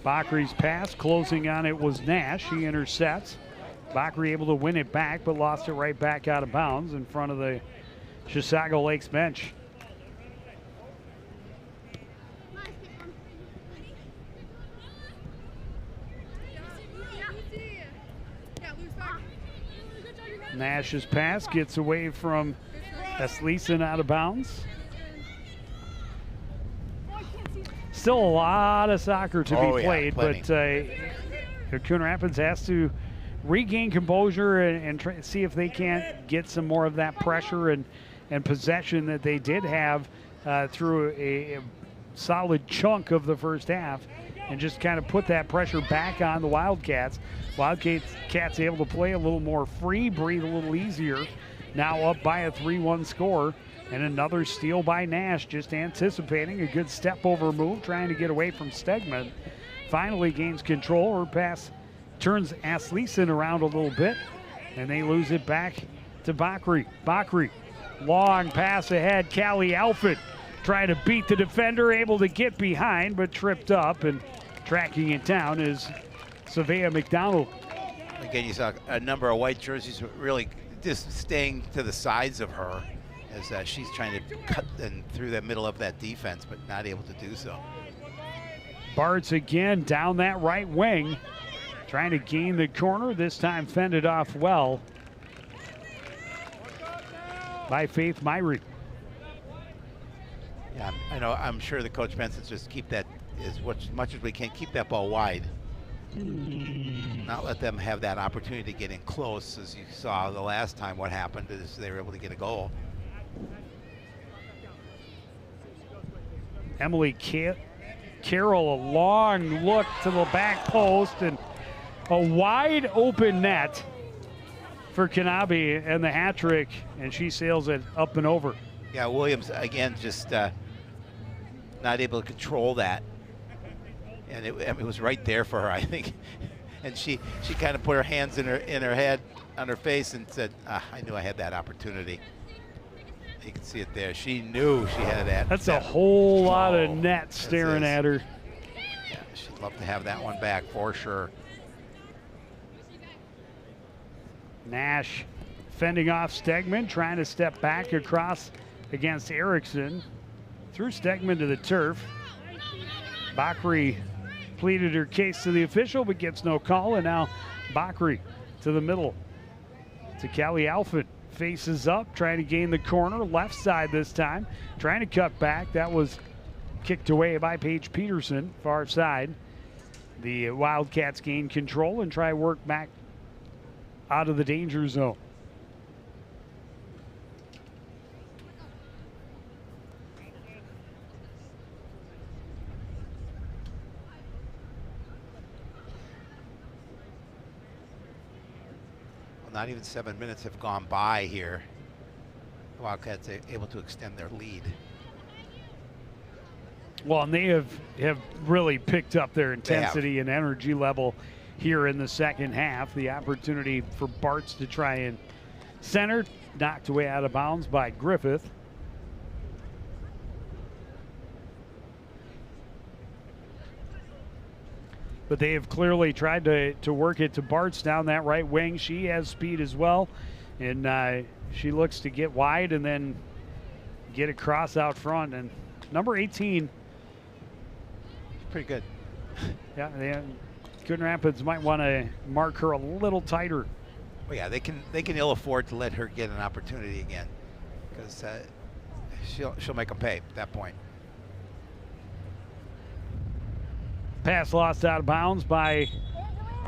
Bakri's pass, closing on it was Nash. He intercepts. Bakri able to win it back, but lost it right back out of bounds in front of the Chisago Lakes bench. Nash's pass gets away from Esleeson out of bounds. Still a lot of soccer to be played, but Coon Rapids has to regain composure and see if they can't get some more of that pressure and possession that they did have through a solid chunk of the first half, and just kind of put that pressure back on the Wildcats. Wildcats able to play a little more free, breathe a little easier. Now up by a 3-1 score, and another steal by Nash, just anticipating a good step over move, trying to get away from Stegman. Finally gains control. Her pass turns Asleeson around a little bit, and they lose it back to Bakri. Bakri, long pass ahead. Callie Alford trying to beat the defender, able to get behind, but tripped up, and tracking it down is Savea McDonald. Again, you saw a number of white jerseys really just staying to the sides of her as she's trying to cut through the middle of that defense, but not able to do so. Bartz again down that right wing, trying to gain the corner, this time fended off well by Faith Myrie. Yeah, I know. I'm sure the coach Benson's just keep that as much as we can, keep that ball wide. Not let them have that opportunity to get in close, as you saw the last time. What happened is they were able to get a goal. Emily Carroll, a long look to the back post, and a wide open net for Kanabe and the hat trick, and she sails it up and over. Yeah, Williams again just not able to control that, and it was right there for her, I think. And she kind of put her hands in her head, on her face, and said, I knew I had that opportunity. You can see it there. She knew she had that. That's a whole lot of net staring at her. Yeah, she'd love to have that one back for sure. Nash fending off Stegman, trying to step back across against Erickson. Threw Stegman to the turf. Bakri pleaded her case to the official, but gets no call, and now Bakri to the middle to Callie Alford. Faces up, trying to gain the corner, left side this time, trying to cut back. That was kicked away by Paige Peterson, far side. The Wildcats gain control and try work back out of the danger zone. Not even 7 minutes have gone by here. The Wildcats are able to extend their lead. Well, and they have really picked up their intensity and energy level here in the second half. The opportunity for Bartz to try and center, knocked away out of bounds by Griffith. But they have clearly tried to work it to Bartz down that right wing. She has speed as well, and she looks to get wide and then get across out front. And number 18, pretty good. Yeah, Coon Rapids might want to mark her a little tighter. Well, yeah, they can ill afford to let her get an opportunity again, because she'll make them pay at that point. Pass lost out of bounds by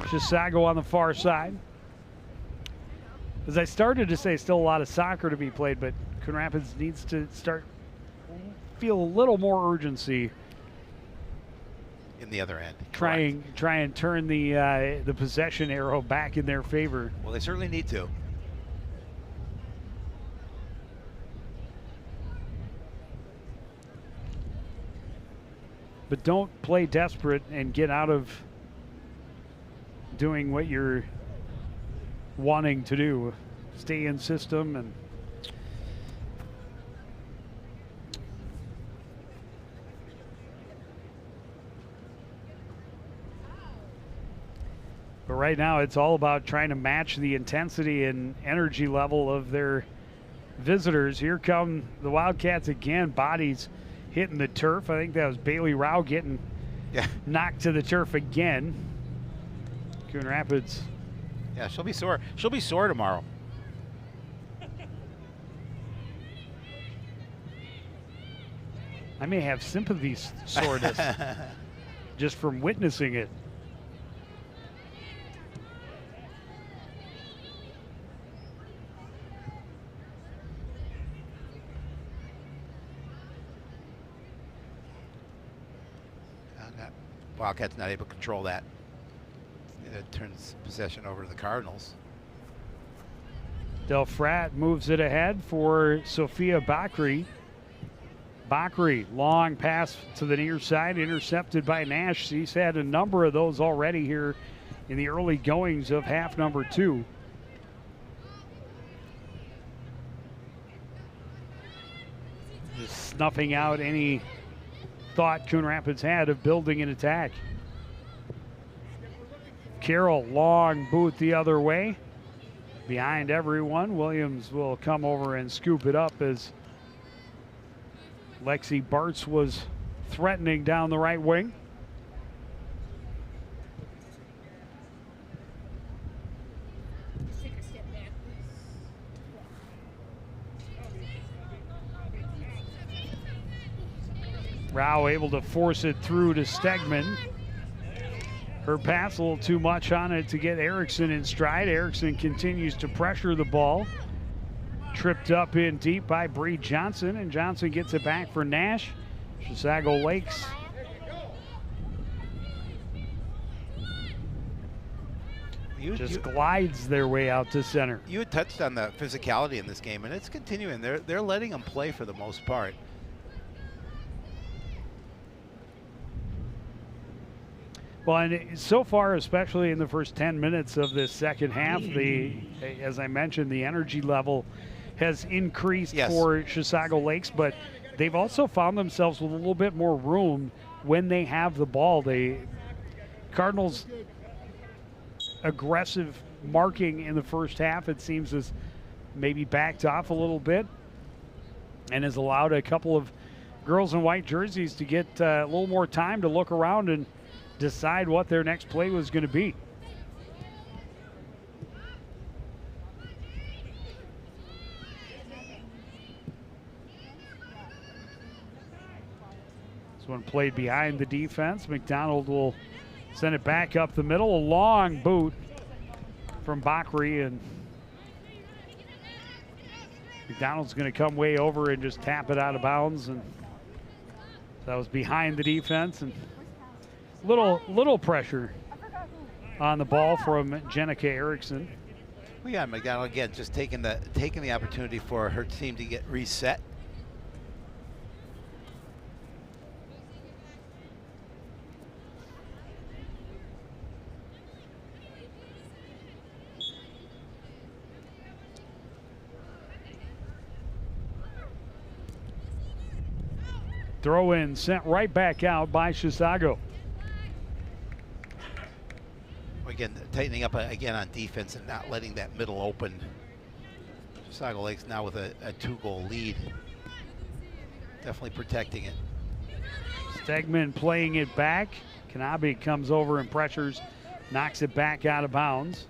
Chisago on the far side. As I started to say, still a lot of soccer to be played, but Coon Rapids needs to feel a little more urgency in the other end. Try and turn the possession arrow back in their favor. Well, they certainly need to. But don't play desperate and get out of doing what you're wanting to do. Stay in system and but right now it's all about trying to match the intensity and energy level of their visitors. Here come the Wildcats again, bodies hitting the turf. I think that was Bailey Rao getting knocked to the turf again. Coon Rapids. Yeah, she'll be sore. She'll be sore tomorrow. I may have sympathy soreness just from witnessing it. Wildcats not able to control that. It turns possession over to the Cardinals. Del Frat moves it ahead for Sophia Bakri. Bakri, long pass to the near side, intercepted by Nash. She's had a number of those already here in the early goings of half number 2. Just snuffing out any thought Coon Rapids had of building an attack. Carroll, long boot the other way. Behind everyone, Williams will come over and scoop it up as Lexi Bartz was threatening down the right wing. Rao able to force it through to Stegman. Her pass a little too much on it to get Erickson in stride. Erickson continues to pressure the ball. Tripped up in deep by Bree Johnson, and Johnson gets it back for Nash. Chisago Lakes. Just glides their way out to center. You had touched on the physicality in this game, and it's continuing. They're letting them play for the most part. Well, and so far, especially in the first 10 minutes of this second half, as I mentioned, the energy level has increased for Chisago Lakes, but they've also found themselves with a little bit more room when they have the ball. Cardinals' aggressive marking in the first half, it seems, has maybe backed off a little bit and has allowed a couple of girls in white jerseys to get a little more time to look around and decide what their next play was going to be. This one played behind the defense. McDonald will send it back up the middle. A long boot from Bakri, and McDonald's going to come way over and just tap it out of bounds, and that was behind the defense, and little pressure on the ball from Jenica Erickson. We got McDonald again, just taking the opportunity for her team to get reset. Throw in sent right back out by Chisago. Again, tightening up again on defense and not letting that middle open. Chisago Lakes now with a 2-goal lead. Definitely protecting it. Stegman playing it back. Kanabe comes over and pressures, knocks it back out of bounds.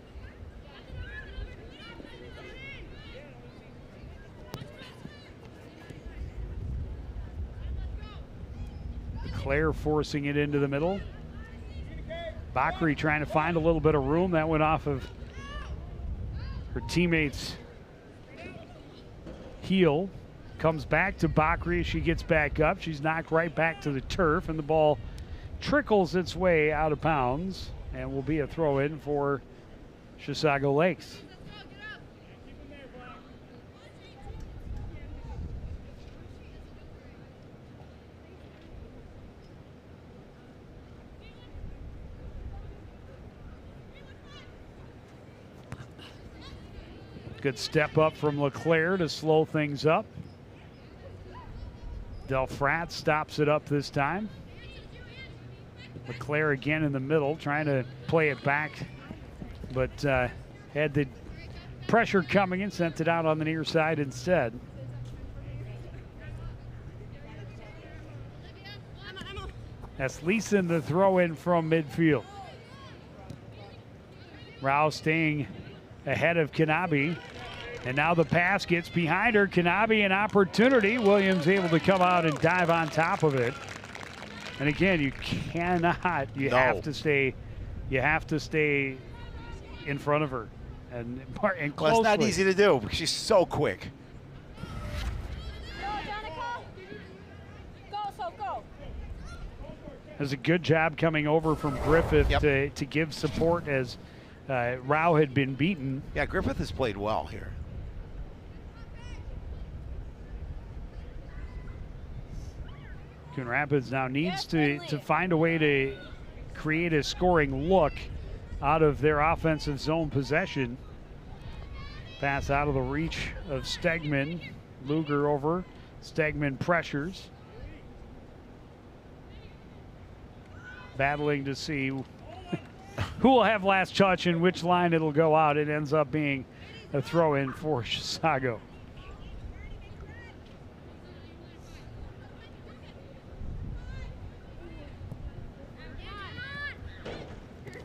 Claire forcing it into the middle. Bakri trying to find a little bit of room. That went off of her teammate's heel. Comes back to Bakri as she gets back up. She's knocked right back to the turf, and the ball trickles its way out of bounds and will be a throw-in for Chisago Lakes. Good step up from LeClaire to slow things up. Delfrat stops it up this time. LeClaire again in the middle, trying to play it back, but had the pressure coming and sent it out on the near side instead. That's Leeson, the throw in from midfield. Rao staying ahead of Kanabe. And now the pass gets behind her. Kanabe an opportunity. Williams able to come out and dive on top of it. And again, you cannot. You have to stay in front of her and closely. Well, it's not easy to do because she's so quick. Go, Danica. Go, so go. Does a good job coming over from Griffith Yep. to give support as Rao had been beaten. Yeah, Griffith has played well here. Coon Rapids now needs to find a way to create a scoring look out of their offensive zone possession. Pass out of the reach of Stegman. Luger over. Stegman pressures. Battling to see who will have last touch and which line it'll go out. It ends up being a throw-in for Chisago.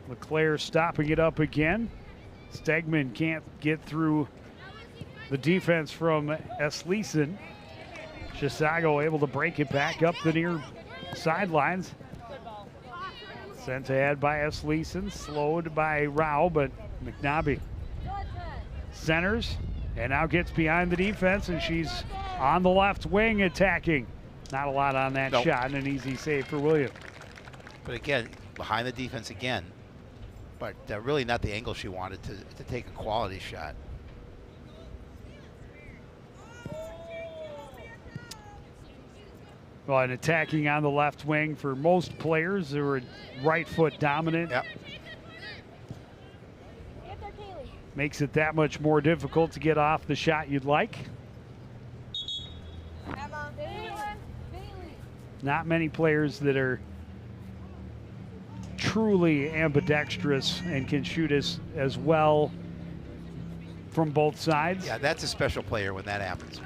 LeClaire stopping it up again. Stegman can't get through the defense from S. Leeson. Chisago able to break it back up the near sidelines. Sent ahead by S. Leeson, slowed by Rao, but McNaby centers and now gets behind the defense, and she's on the left wing attacking. Not a lot on that shot, and an easy save for Williams. But again, behind the defense again. But really not the angle she wanted to take a quality shot. Well, and attacking on the left wing for most players who are right foot dominant. Yep. Makes it that much more difficult to get off the shot you'd like. Not many players that are truly ambidextrous and can shoot as well from both sides. Yeah, that's a special player when that happens.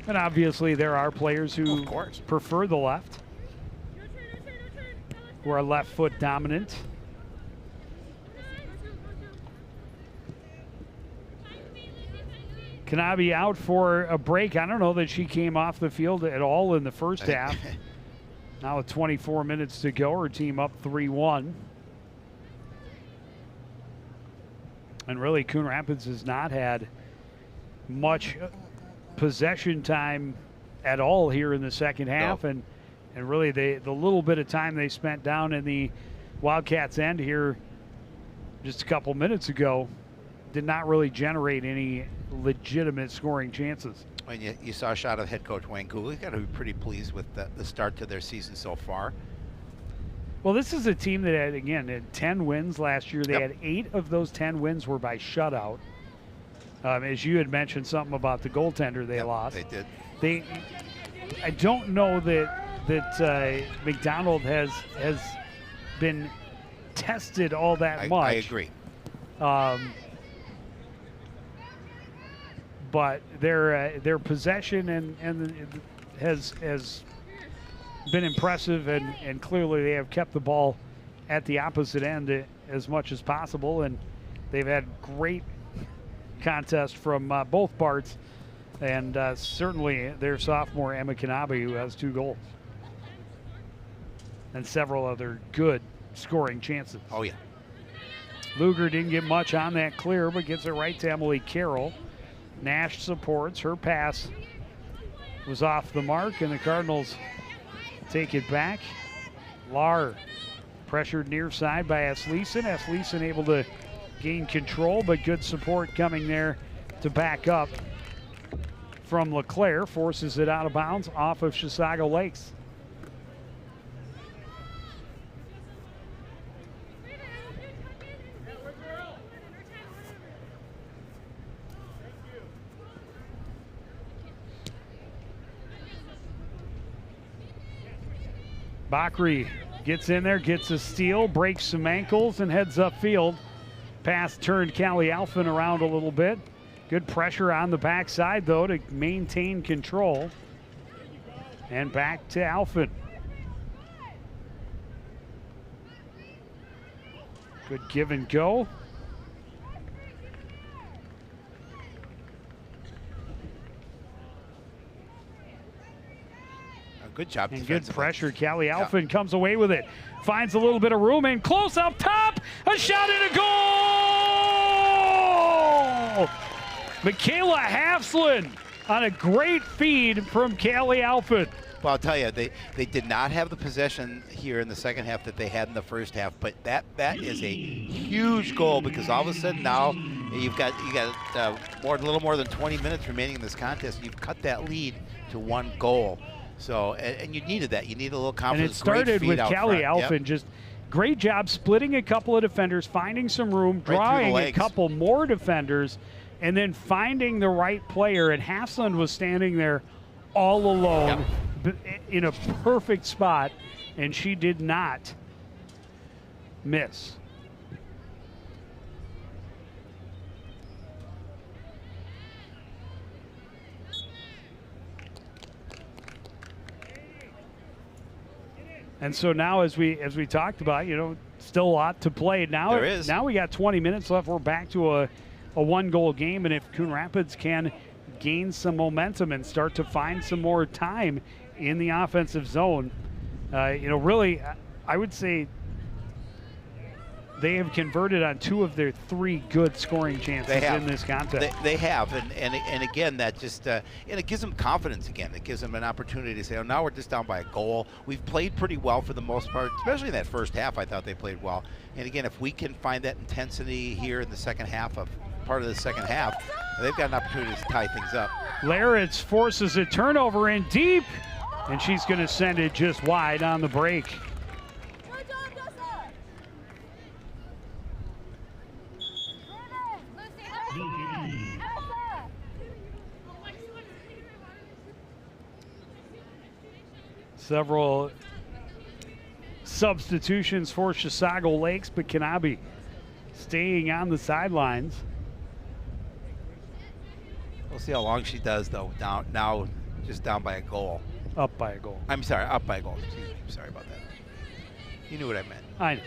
And obviously there are players who prefer the left, who are left foot dominant. Kanabe out for a break. I don't know that she came off the field at all in the first half. Now with 24 minutes to go, her team up 3-1. And really, Coon Rapids has not had much possession time at all here in the second half. And really, the little bit of time they spent down in the Wildcats' end here just a couple minutes ago did not really generate any legitimate scoring chances. When you saw a shot of head coach Wayne Cooley, got to be pretty pleased with the start to their season so far. Well, this is a team that had 10 wins last year. They had 8 of those 10 wins were by shutout. As you had mentioned something about the goaltender they lost. They did. I don't know that that McDonald has been tested all that much. I agree. But their possession and has been impressive, and clearly they have kept the ball at the opposite end as much as possible, and they've had great contest from both parts, and certainly their sophomore Emma Kanabe, who has 2 goals and several other good scoring chances. Oh yeah. Luger didn't get much on that clear, but gets it right to Emily Carroll. Nash supports. Her pass was off the mark, and the Cardinals take it back. Lahr pressured near side by Asleason. Asleason able to gain control, but good support coming there to back up from LeClaire. Forces it out of bounds off of Chisago Lakes. Bakri gets in there, gets a steal, breaks some ankles, and heads upfield. Pass turned Callie Alphin around a little bit. Good pressure on the backside, though, to maintain control. And back to Alphin. Good give and go. Good job. And good pressure. Callie Alphin comes away with it. Finds a little bit of room and close up top. A shot and a goal! Michaela Hafslin on a great feed from Callie Alphin. Well, I'll tell you, they did not have the possession here in the second half that they had in the first half, but that is a huge goal, because all of a sudden now you got a little more than 20 minutes remaining in this contest. You've cut that lead to 1 goal. So, and you needed that. You need a little confidence. And it started with Callie Alphin. Just great job splitting a couple of defenders, finding some room, drawing a couple more defenders, and then finding the right player. And Hafslin was standing there all alone in a perfect spot, and she did not miss. And so now, as we talked about, still a lot to play. Now there is. Now we got 20 minutes left. We're back to a 1-goal game, and if Coon Rapids can gain some momentum and start to find some more time in the offensive zone, really, I would say they have converted on 2 of their 3 good scoring chances in this contest. They have, and again, that just and it gives them confidence again. It gives them an opportunity to say, oh, now we're just down by a goal. We've played pretty well for the most part, especially in that first half. I thought they played well. And again, if we can find that intensity here in the second half part of the second half, they've got an opportunity to tie things up. Laritz forces a turnover in deep, and she's going to send it just wide on the break. Several substitutions for Chisago Lakes, but Kanabe staying on the sidelines. We'll see how long she does, though. Now just down by a goal. Up by a goal. I'm sorry, up by a goal. Excuse me. Sorry about that. You knew what I meant. I know.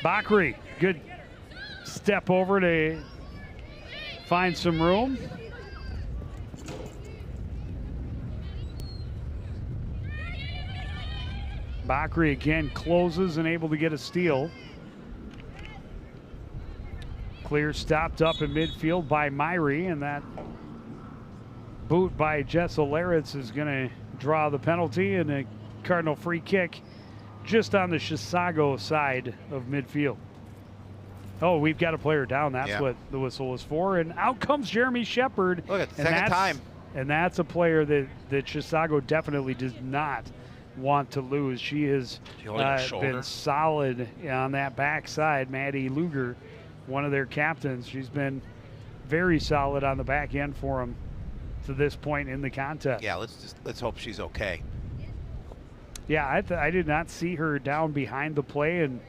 Bakri, good step over to find some room. Bakri again closes and able to get a steal. Clear stopped up in midfield by Myrie, and that boot by Jessa Laritz is going to draw the penalty, and a Cardinal free kick just on the Chisago side of midfield. Oh, we've got a player down. That's what the whistle was for. And out comes Jeremy Shepard. Look, it's the second time. And that's a player that Chisago definitely does not want to lose. She has been solid on that backside. Maddie Luger, one of their captains, she's been very solid on the back end for them to this point in the contest. Yeah, let's hope she's okay. Yeah, I did not see her down behind the play, and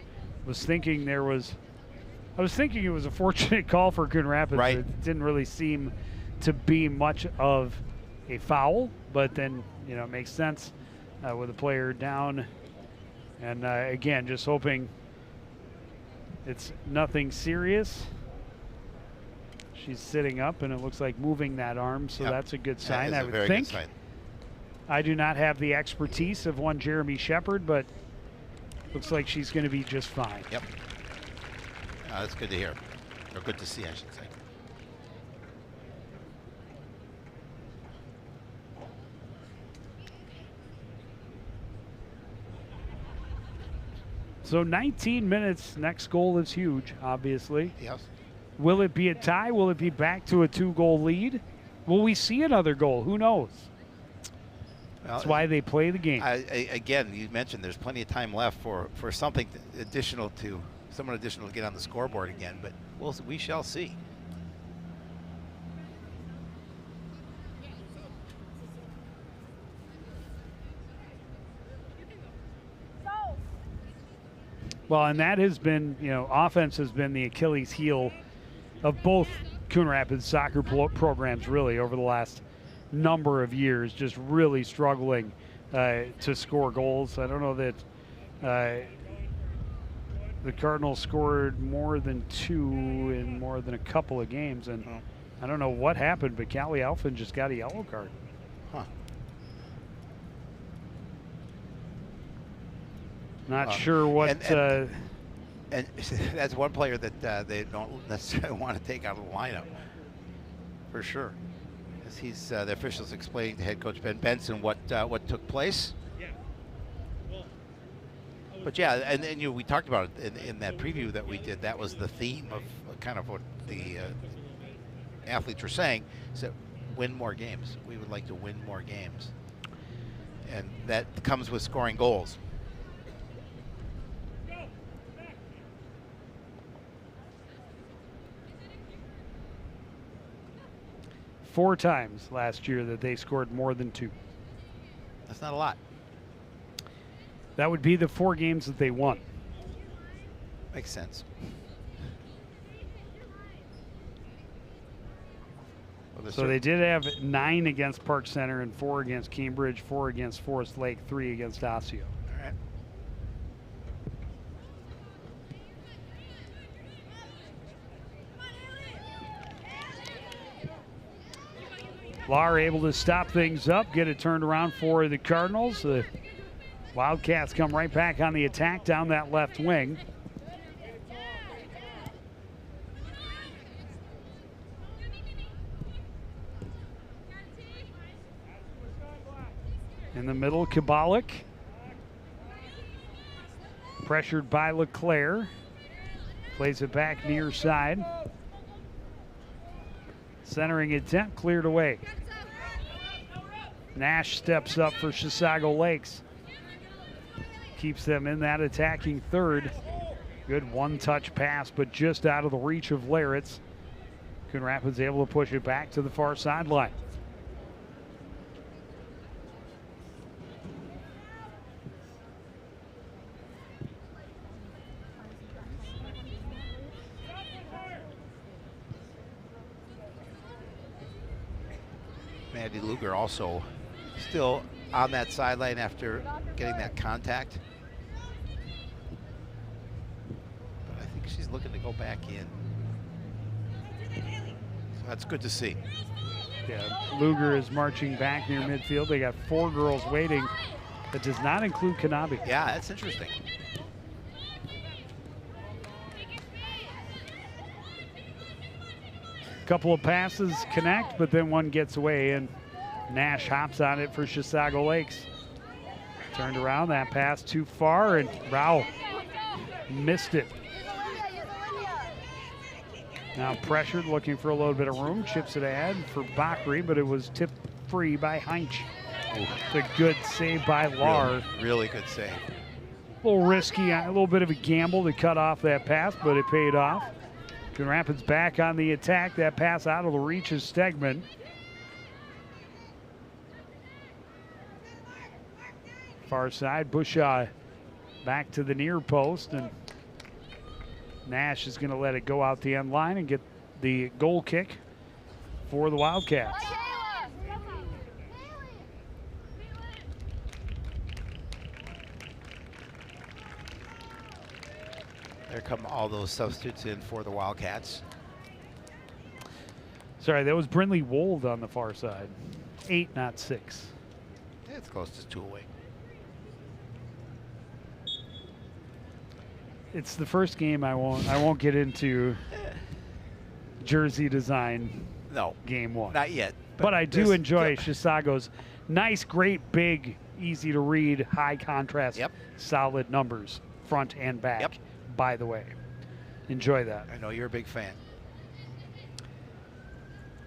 was thinking it was a fortunate call for Coon Rapids. Right. It didn't really seem to be much of a foul, but then, you know, it makes sense with the player down. And again, just hoping it's nothing serious. She's sitting up, and it looks like moving that arm, so Yep. that's a good That sign, is I a would very think. good sign. I do not have the expertise of one Jeremy Shepard, but looks like she's going to be just fine. Yep. That's good to hear, or good to see, I should say. So 19 minutes, next goal is huge, obviously. Yes. Will it be a tie? Will it be back to a 2-goal lead? Will we see another goal? Who knows? Well, That's why they play the game. Again, you mentioned there's plenty of time left for something additional someone additional to get on the scoreboard again, but we shall see. Well, and that has been, you know, offense has been the Achilles heel of both Coon Rapids soccer programs, really, over the last number of years, just really struggling to score goals. I don't know that the Cardinals scored more than 2 in more than a couple of games, and I don't know what happened, but Callie Alphen just got a yellow card. Huh. Not sure what. And that's one player that they don't necessarily want to take out of the lineup, for sure. As he's the officials explaining to head coach Ben Benson what took place. But yeah, and you know, we talked about it in that preview that we did. That was the theme of kind of what the athletes were saying. So win more games. We would like to win more games, and that comes with scoring goals. Four times last year that they scored more than 2. That's not a lot. That would be the 4 games that they won. Makes sense. Well, So they did have 9 against Park Center and 4 against Cambridge, 4 against Forest Lake, 3 against Osseo. All right. Lahr able to stop things up, get it turned around for the Cardinals. The Wildcats come right back on the attack down that left wing. In the middle, Kabalik. Pressured by LeClaire. Plays it back near side. Centering attempt cleared away. Nash steps up for Chisago Lakes. Keeps them in that attacking third. Good one-touch pass, but just out of the reach of Laritz. Coon Rapids able to push it back to the far sideline. Maddie Luger also still on that sideline after getting that contact. But I think she's looking to go back in. So that's good to see. Yeah, Luger is marching back near midfield. They got 4 girls waiting. That does not include Kanabi. Yeah, that's interesting. Couple of passes connect, but then one gets away, and Nash hops on it for Chisago Lakes. Turned around, that pass too far, and Rao missed it. Now pressured, looking for a little bit of room. Chips it ahead for Bakri, but it was tipped free by Heinz. It's a good save by Lahr. Really good save. A little risky, a little bit of a gamble to cut off that pass, but it paid off. Coon Rapids back on the attack. That pass out of the reach of Stegman. far side. Bushaw back to the near post, and Nash is going to let it go out the end line and get the goal kick for the Wildcats. There come all those substitutes in for the Wildcats. Sorry, that was Brindley Wold on the far side. 8, not 6. It's close to 2 away. It's the first game I won't get into jersey design. No, game 1. Not yet. But I do enjoy Chisago's nice, great, big, easy to read, high contrast, solid numbers, front and back. By the way, enjoy that. I know you're a big fan.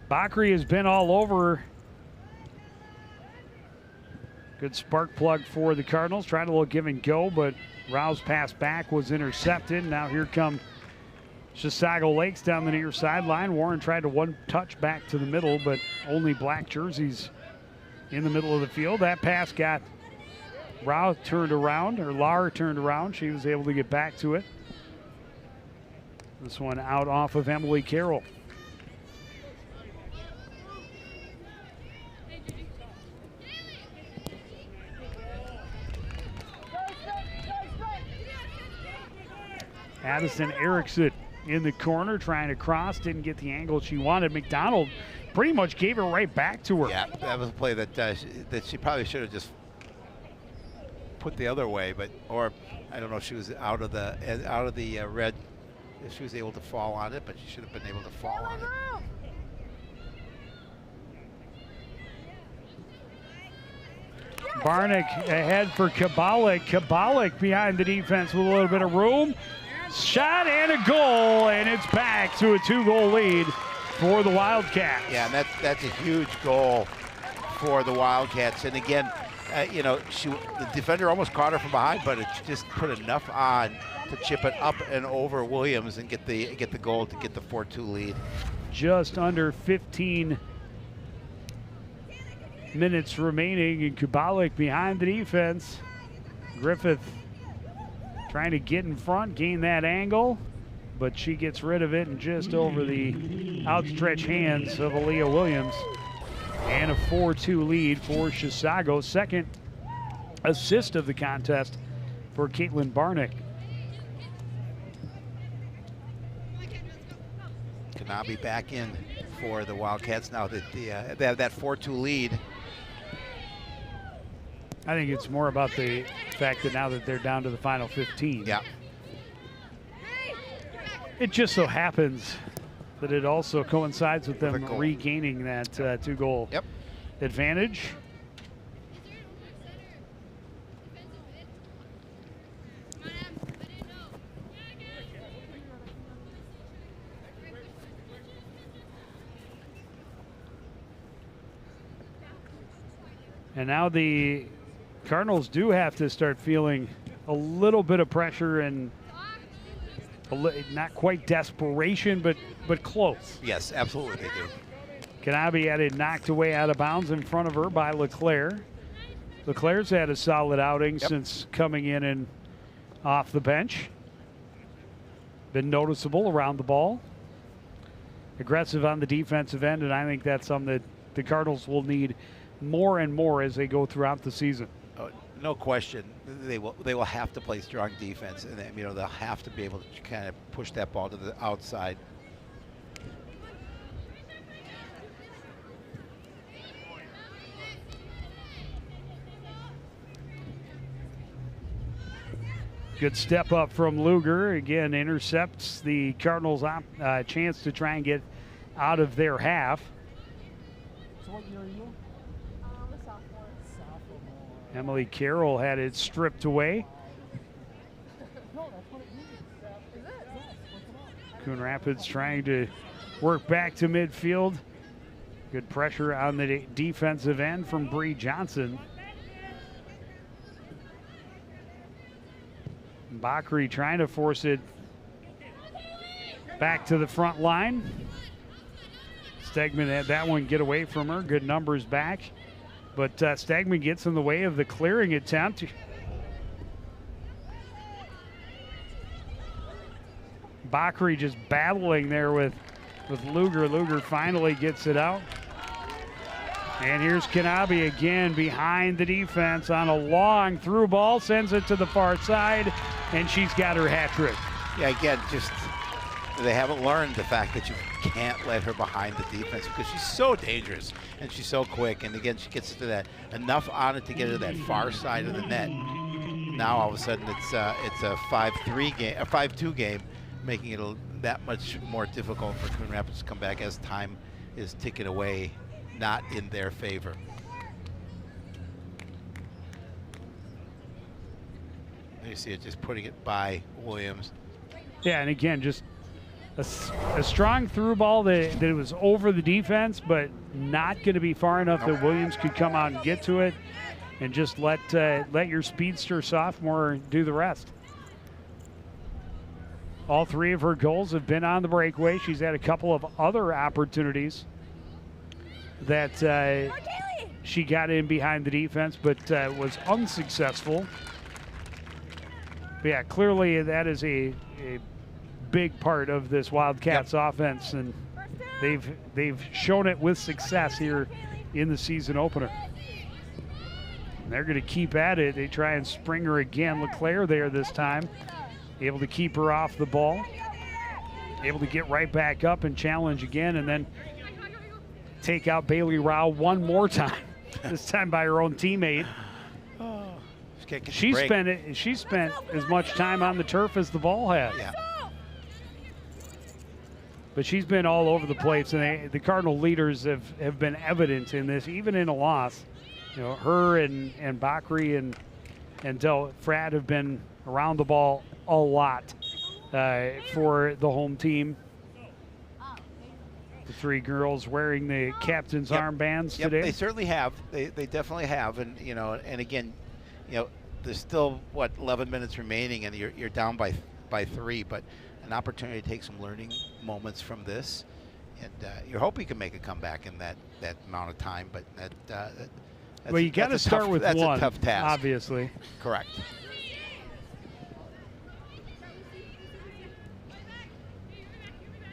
Bakri has been all over. Good spark plug for the Cardinals. Tried a little give and go, but Rao's pass back was intercepted. Now here come Chisago Lakes down the near sideline. Warren tried to one touch back to the middle, but only black jerseys in the middle of the field. That pass got Rao turned around, or Lar turned around. She was able to get back to it. This one out off of Emily Carroll. Addison Erickson in the corner trying to cross, didn't get the angle she wanted. McDonald pretty much gave it right back to her. Yeah, that was a play that she probably should have just put the other way, but or I don't know if she was out of the red, if she was able to fall on it, but she should have been able to fall on it. Barnick ahead for Kabalik. Kabalik behind the defense with a little bit of room. Shot and a goal, and it's back to a 2-goal lead for the Wildcats. Yeah, and that's a huge goal for the Wildcats. And again, you know, the defender almost caught her from behind, but it just put enough on to chip it up and over Williams and get the goal to get the 4-2 lead. Just under 15 minutes remaining, and Kubalik behind the defense. Griffith trying to get in front, gain that angle, but she gets rid of it and just over the outstretched hands of Aaliyah Williams. And a 4-2 lead for Chisago. Second assist of the contest for Caitlin Barnick. Kanabe back in for the Wildcats now that they have that 4-2 lead. I think it's more about the fact that now that they're down to the final 15. Yeah. It just so happens that it also coincides with them regaining that 2-goal advantage. And now the Cardinals do have to start feeling a little bit of pressure and not quite desperation, but close. Yes, absolutely they do. Kanabe had it knocked away out of bounds in front of her by LeClaire. LeClaire's had a solid outing since coming in and off the bench. Been noticeable around the ball. Aggressive on the defensive end, and I think that's something that the Cardinals will need more and more as they go throughout the season. No question, they will have to play strong defense, and you know they'll have to be able to kind of push that ball to the outside. Good step up from Luger. Again, intercepts the Cardinals' chance to try and get out of their half. So what year are you? A sophomore. Emily Carroll had it stripped away. No, that's what it means. Is it? Yes, look it up. Coon Rapids trying to work back to midfield. Good pressure on the defensive end from Bree Johnson. Bakri trying to force it back to the front line. Stegman had that one get away from her. Good numbers back. But Stegman gets in the way of the clearing attempt. Bakri just battling there with Luger. Luger finally gets it out. And here's Kanabe again behind the defense on a long through ball, sends it to the far side, and she's got her hat trick. Yeah, again, just they haven't learned the fact that you can't let her behind the defense because she's so dangerous and she's so quick. And again, she gets to that enough on it to get to that far side of the net. Now all of a sudden it's a 5-3 game, a 5-2 game, making it that much more difficult for Coon Rapids to come back as time is ticking away, not in their favor. You see it just putting it by Williams. Yeah, and again, just a strong through ball that it was over the defense, but not going to be far enough that Williams could come out and get to it, and just let your speedster sophomore do the rest. All three of her goals have been on the breakaway. She's had a couple of other opportunities that she got in behind the defense, but was unsuccessful. But yeah, clearly that is a big part of this Wildcats offense, and they've shown it with success here in the season opener. And they're going to keep at it. They try and spring her again. LeClaire there this time, able to keep her off the ball, able to get right back up and challenge again, and then take out Bailey Rao one more time, this time by her own teammate. She spent as much time on the turf as the ball has. Yeah. But she's been all over the place, and the Cardinal leaders have been evident in this, even in a loss. You know, her and Bakri and Del Frat have been around the ball a lot for the home team. The three girls wearing the captain's armbands today. They certainly have. They definitely have, and and again, there's still 11 minutes remaining, and you're down by 3, but an opportunity to take some learning moments from this, and you're hoping you can make a comeback in that amount of time. But well, you got to start with that's one. A tough task, obviously. Correct.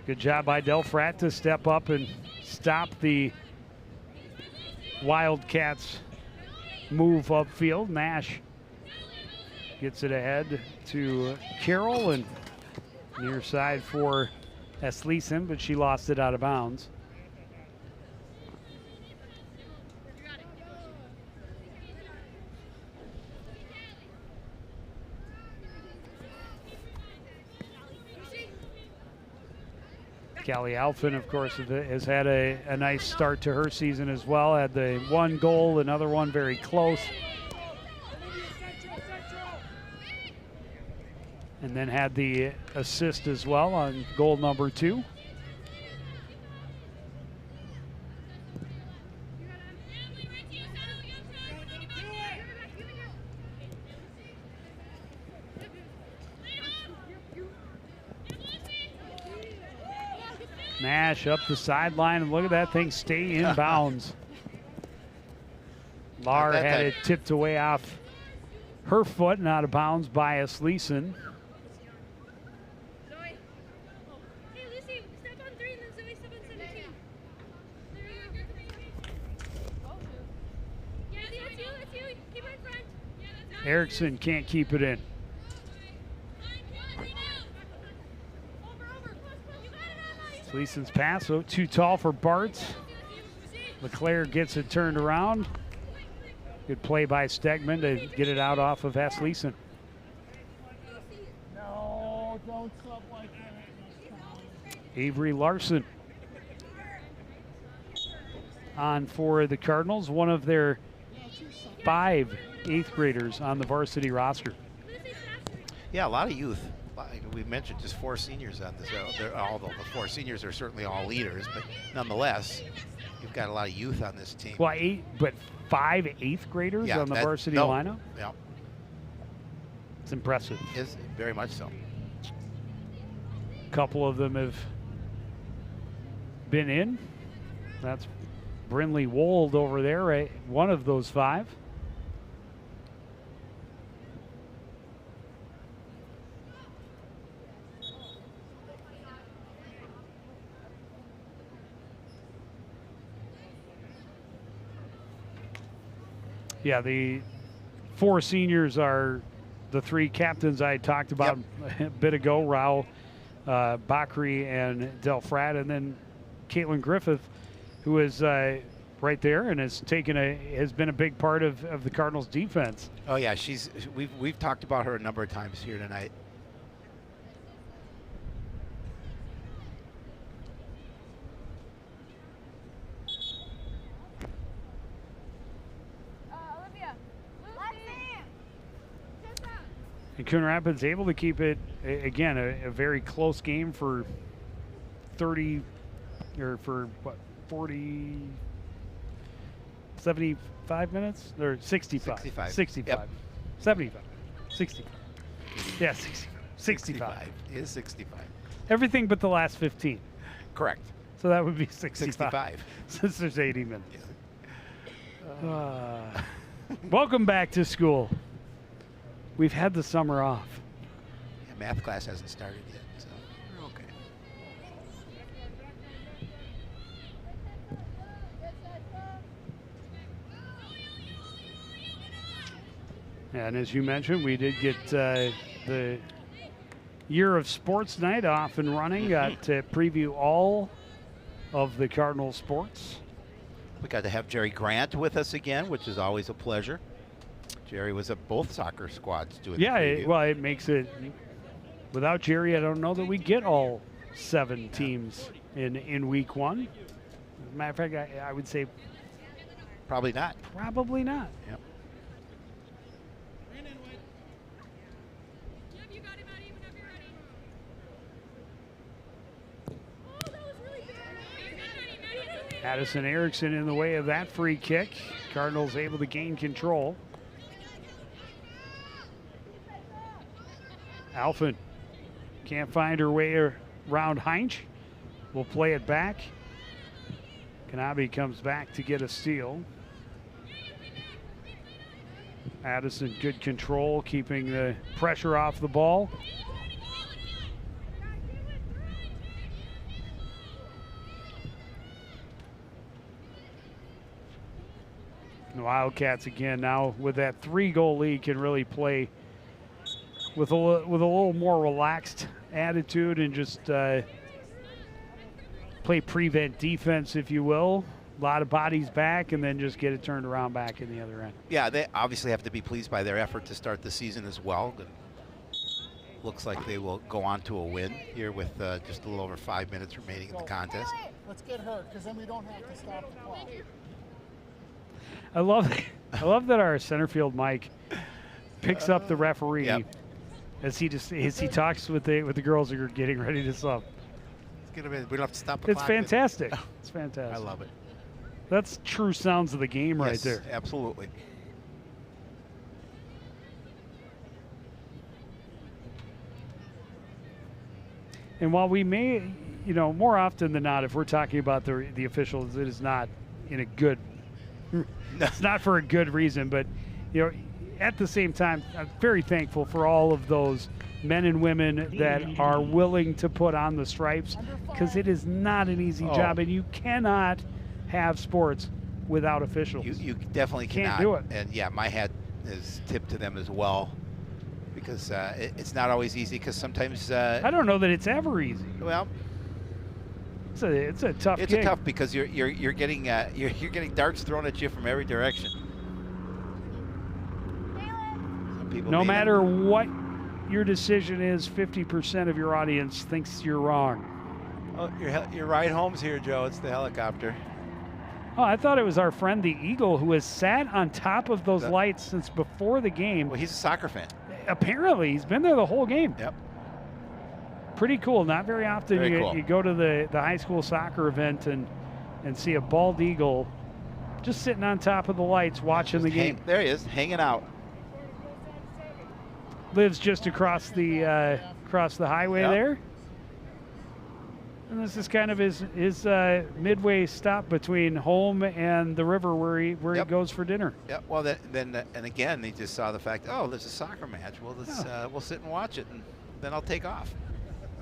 Good job by Del Frat to step up and stop the Wildcats' move upfield. Nash gets it ahead to Carroll, and near side for Esleeson, but she lost it out of bounds. Callie Alphin, of course, has had a nice start to her season as well. Had the one goal, another one very close. And then had the assist as well on goal number 2. Nash up the sideline, and look at that thing stay in bounds. Lar had it tipped away off her foot and out of bounds by Esleeson. Erickson can't keep it in. Gleason's pass, too tall for Bartz. LeClaire gets it turned around. Good play by Stegman to get it out off of Esleeson. No, don't sub like that. Avery Larson on for the Cardinals, one of their 5 8th graders on the varsity roster. Yeah, a lot of youth. We mentioned just 4 seniors on this. Although the 4 seniors are certainly all leaders, but nonetheless, you've got a lot of youth on this team. Well, 5 8th graders on the varsity lineup? Yeah. It's impressive. It's very much so. A couple of them have been in. That's Brinley Wold over there, right? One of those 5. Yeah, the 4 seniors are the 3 captains I talked about a bit ago, Rao, Bakri, and Delfrat, and then Caitlin Griffith, who is right there and has been a big part of the Cardinals' defense. Oh yeah, we've talked about her a number of times here tonight. And Coon Rapids able to keep it, again, a very close game for 40, 75 minutes? Or 65. 65. Yep. 75. 65. Yeah, 65. It is 65. Everything but the last 15. Correct. So that would be 65. 65. Since there's 80 minutes. Welcome back to school. We've had the summer off. Yeah, math class hasn't started yet, so we're okay. And as you mentioned, we did get the Year of Sports Night off and running. Got to preview all of the Cardinal sports. We got to have Jerry Grant with us again, which is always a pleasure. Jerry was at both soccer squads doing the preview. Well, it makes it, without Jerry, I don't know that we get all 7 teams in week 1. As a matter of fact, I would say probably not. Probably not. Yep. Addison Erickson in the way of that free kick. Cardinals able to gain control. Alphen can't find her way around Heinz. Will play it back. Kanabe comes back to get a steal. Addison, good control, keeping the pressure off the ball. The Wildcats again now with that 3-goal lead can really play with a little more relaxed attitude and just play prevent defense, if you will. A lot of bodies back and then just get it turned around back in the other end. Yeah, they obviously have to be pleased by their effort to start the season as well. Looks like they will go on to a win here with just a little over 5 minutes remaining in the contest. Let's get hurt, because then we don't have to stop the clock. I love that our center field Mike picks up the referee as he talks with the girls who are getting ready to sub. We don't have to stop the clock. It's fantastic. It's fantastic. I love it. That's true sounds of the game right there. Absolutely. And while we may, more often than not, if we're talking about the officials, it is not in a good. It's not for a good reason, but at the same time, I'm very thankful for all of those men and women that are willing to put on the stripes, because it is not an easy job, and you cannot have sports without officials. You definitely can't do it. And yeah, my hat is tipped to them as well, because it's not always easy. Because sometimes I don't know that it's ever easy. Well, it's a tough. It's a tough because you're getting darts thrown at you from every direction. No matter what your decision is, 50% of your audience thinks you're wrong. Oh, your ride home's here, Joe. It's the helicopter. Oh, I thought it was our friend the Eagle who has sat on top of those lights since before the game. Well, he's a soccer fan. Apparently, he's been there the whole game. Yep. Pretty cool. Not very often cool. You go to the high school soccer event and see a bald eagle just sitting on top of the lights watching the game. There he is, hanging out. Lives just across the highway there. And this is kind of his midway stop between home and the river where he Yep. goes for dinner. Yeah. Well, then and again, he just saw the fact. Oh, there's a soccer match. Well, we'll sit and watch it, and then I'll take off.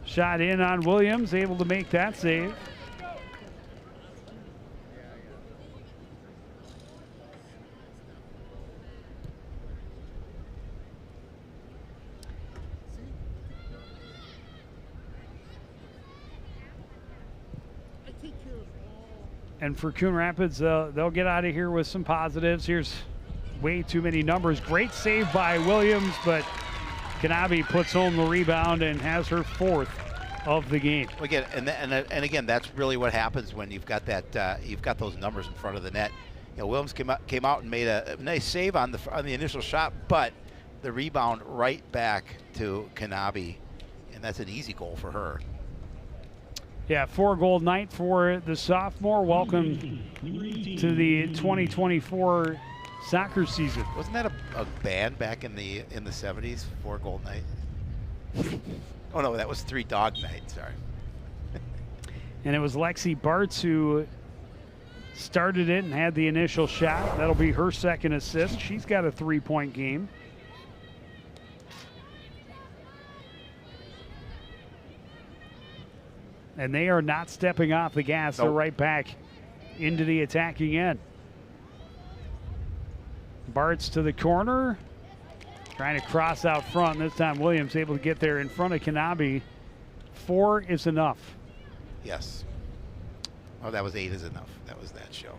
Shot in on Williams, able to make that save. And for Coon Rapids, they'll get out of here with some positives. Here's way too many numbers. Great save by Williams, but Kanabe puts home the rebound and has her 4th of the game. Again, and again, that's really what happens when you've got that you've got those numbers in front of the net. You know, Williams came out and made a nice save on the initial shot, but the rebound right back to Kanabe, and that's an easy goal for her. Yeah, 4-goal night for the sophomore. Welcome to the 2024 soccer season. Wasn't that a band back in the 70s? 4-goal night. Oh no, that was 3 dog night. Sorry. And it was Lexi Bartz who started it and had the initial shot. That'll be her 2nd assist. She's got a 3-point game. And they are not stepping off the gas. Nope. They're right back into the attacking end. Bartz to the corner. Trying to cross out front. This time Williams able to get there in front of Kanabe. 4 is enough. Yes. Oh, that was 8 is enough. That was that show.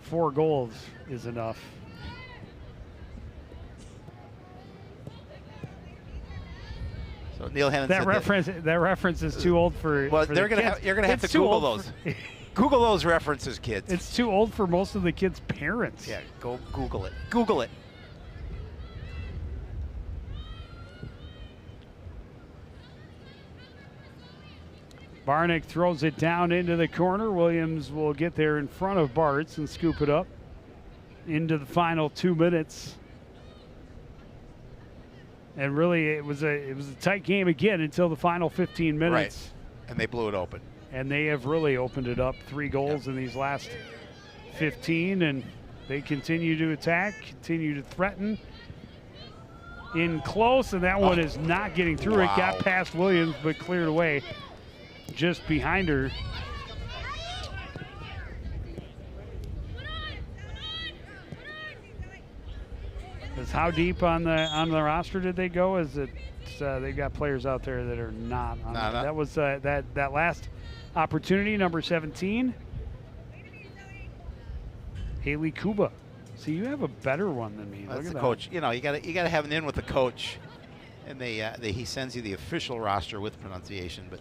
4 goals is enough. So Neil Hennon That said reference is too old for. Well, for you're the kids. gonna have It's to too Google old those. for- Google those references, kids. It's too old for most of the kids' parents. Yeah, go Google it. Google it. Barnick throws it down into the corner. Williams will get there in front of Bartz and scoop it up into the final 2 minutes. And really, it was a tight game again until the final 15 minutes. Right. And they blew it open. And they have really opened it up. 3 goals in these last 15, and they continue to attack, continue to threaten. In close, and that one is not getting through. Wow. It got past Williams, but cleared away just behind her. Is how deep on the roster did they go? Is it they've got players out there that are not on No. that was that last opportunity, number 17, Haley Kuba. See, you have a better one than me. That's Look at the that. coach. You know, you got to have an in with the coach, and he sends you the official roster with pronunciation. But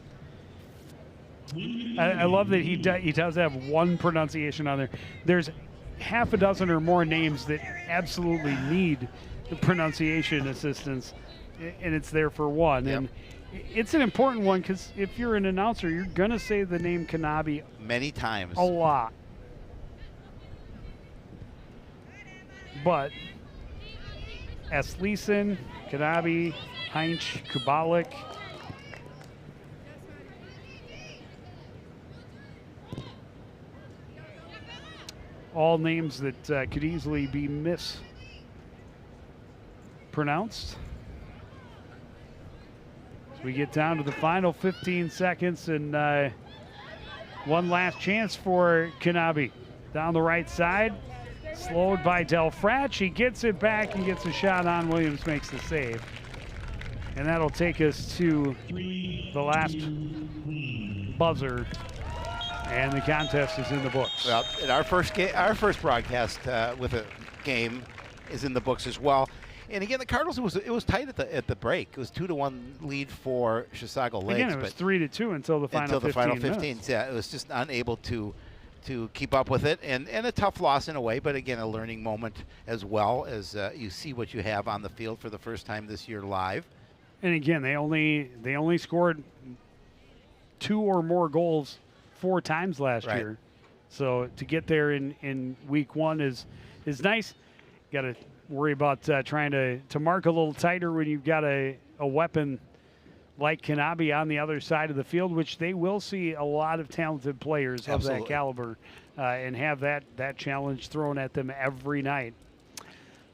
I love that he does have one pronunciation on there. There's half a dozen or more names that absolutely need the pronunciation assistance, and it's there for one. Yep. And it's an important one because if you're an announcer, you're gonna say the name Kanabe many times. a lot. But Esleeson, Kanabe, Heinz, Kubalik. All names that could easily be mispronounced. So we get down to the final 15 seconds, and one last chance for Kanabe. Down the right side, slowed by Delfratch. He gets it back and gets a shot on. Williams makes the save. And that'll take us to the last buzzer. And the contest is in the books. Well, and our first broadcast with a game is in the books as well. And again, the Cardinals, it was tight at the break. It was 2-1 lead for Chisago Lakes. Again, it was 3-2 until the final 15 minutes. Yeah, it was just unable to keep up with it, and a tough loss in a way, but again, a learning moment as well as you see what you have on the field for the first time this year live. And again, they only scored 2 or more goals 4 times last Right. year. So to get there in week 1 is nice. Got to worry about trying to mark a little tighter when you've got a weapon like Kanabe on the other side of the field, which they will see a lot of talented players of that caliber and have that challenge thrown at them every night.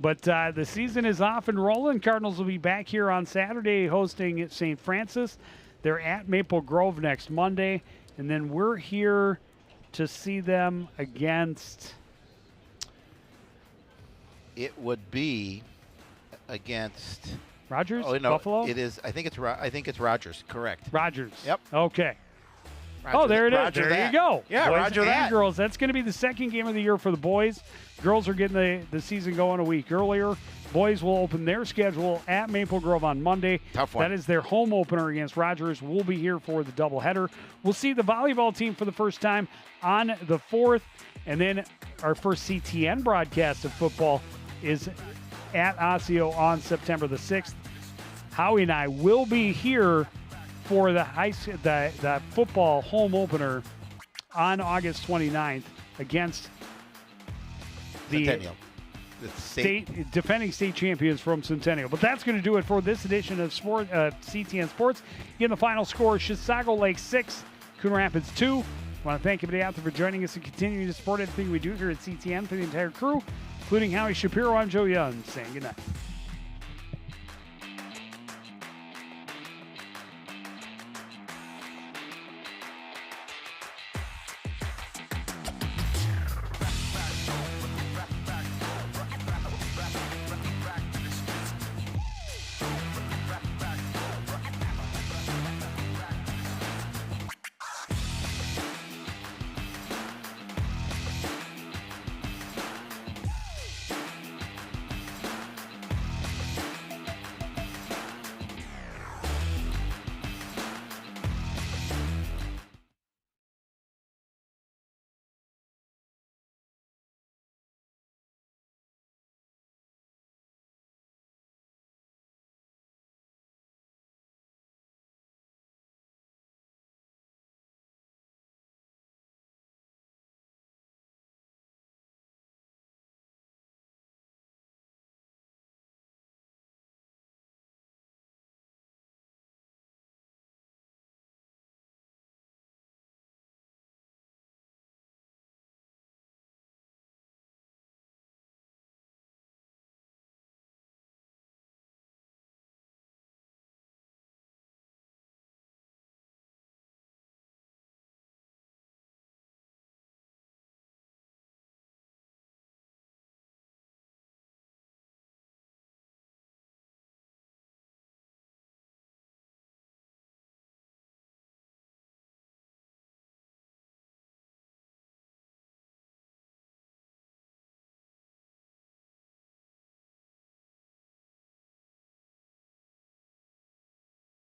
But the season is off and rolling. Cardinals will be back here on Saturday hosting St. Francis. They're at Maple Grove next Monday. And then we're here to see them against... It would be against... Rogers? Oh, no, Buffalo? it is. I think it's Rogers. Correct. Rogers. Yep. Okay. Roger there it is. Roger There that. you go. Yeah, boys Roger and that. girls. That's going to be the second game of the year for the boys. Girls are getting the season going a week earlier. Boys will open their schedule at Maple Grove on Monday. Tough one. That is their home opener against Rogers. We'll be here for the doubleheader. We'll see the volleyball team for the first time on the 4th. And then our first CTN broadcast of football is at Osseo on September the 6th. Howie and I will be here for the football home opener on August 29th against the Centennial. The defending state champions from Centennial. But that's going to do it for this edition of CTN Sports. Again, the final score, Chisago Lake 6, Coon Rapids 2. I want to thank everybody out there for joining us and continuing to support everything we do here at CTN for the entire crew, including Howie Shapiro. I'm Joe Young saying good night.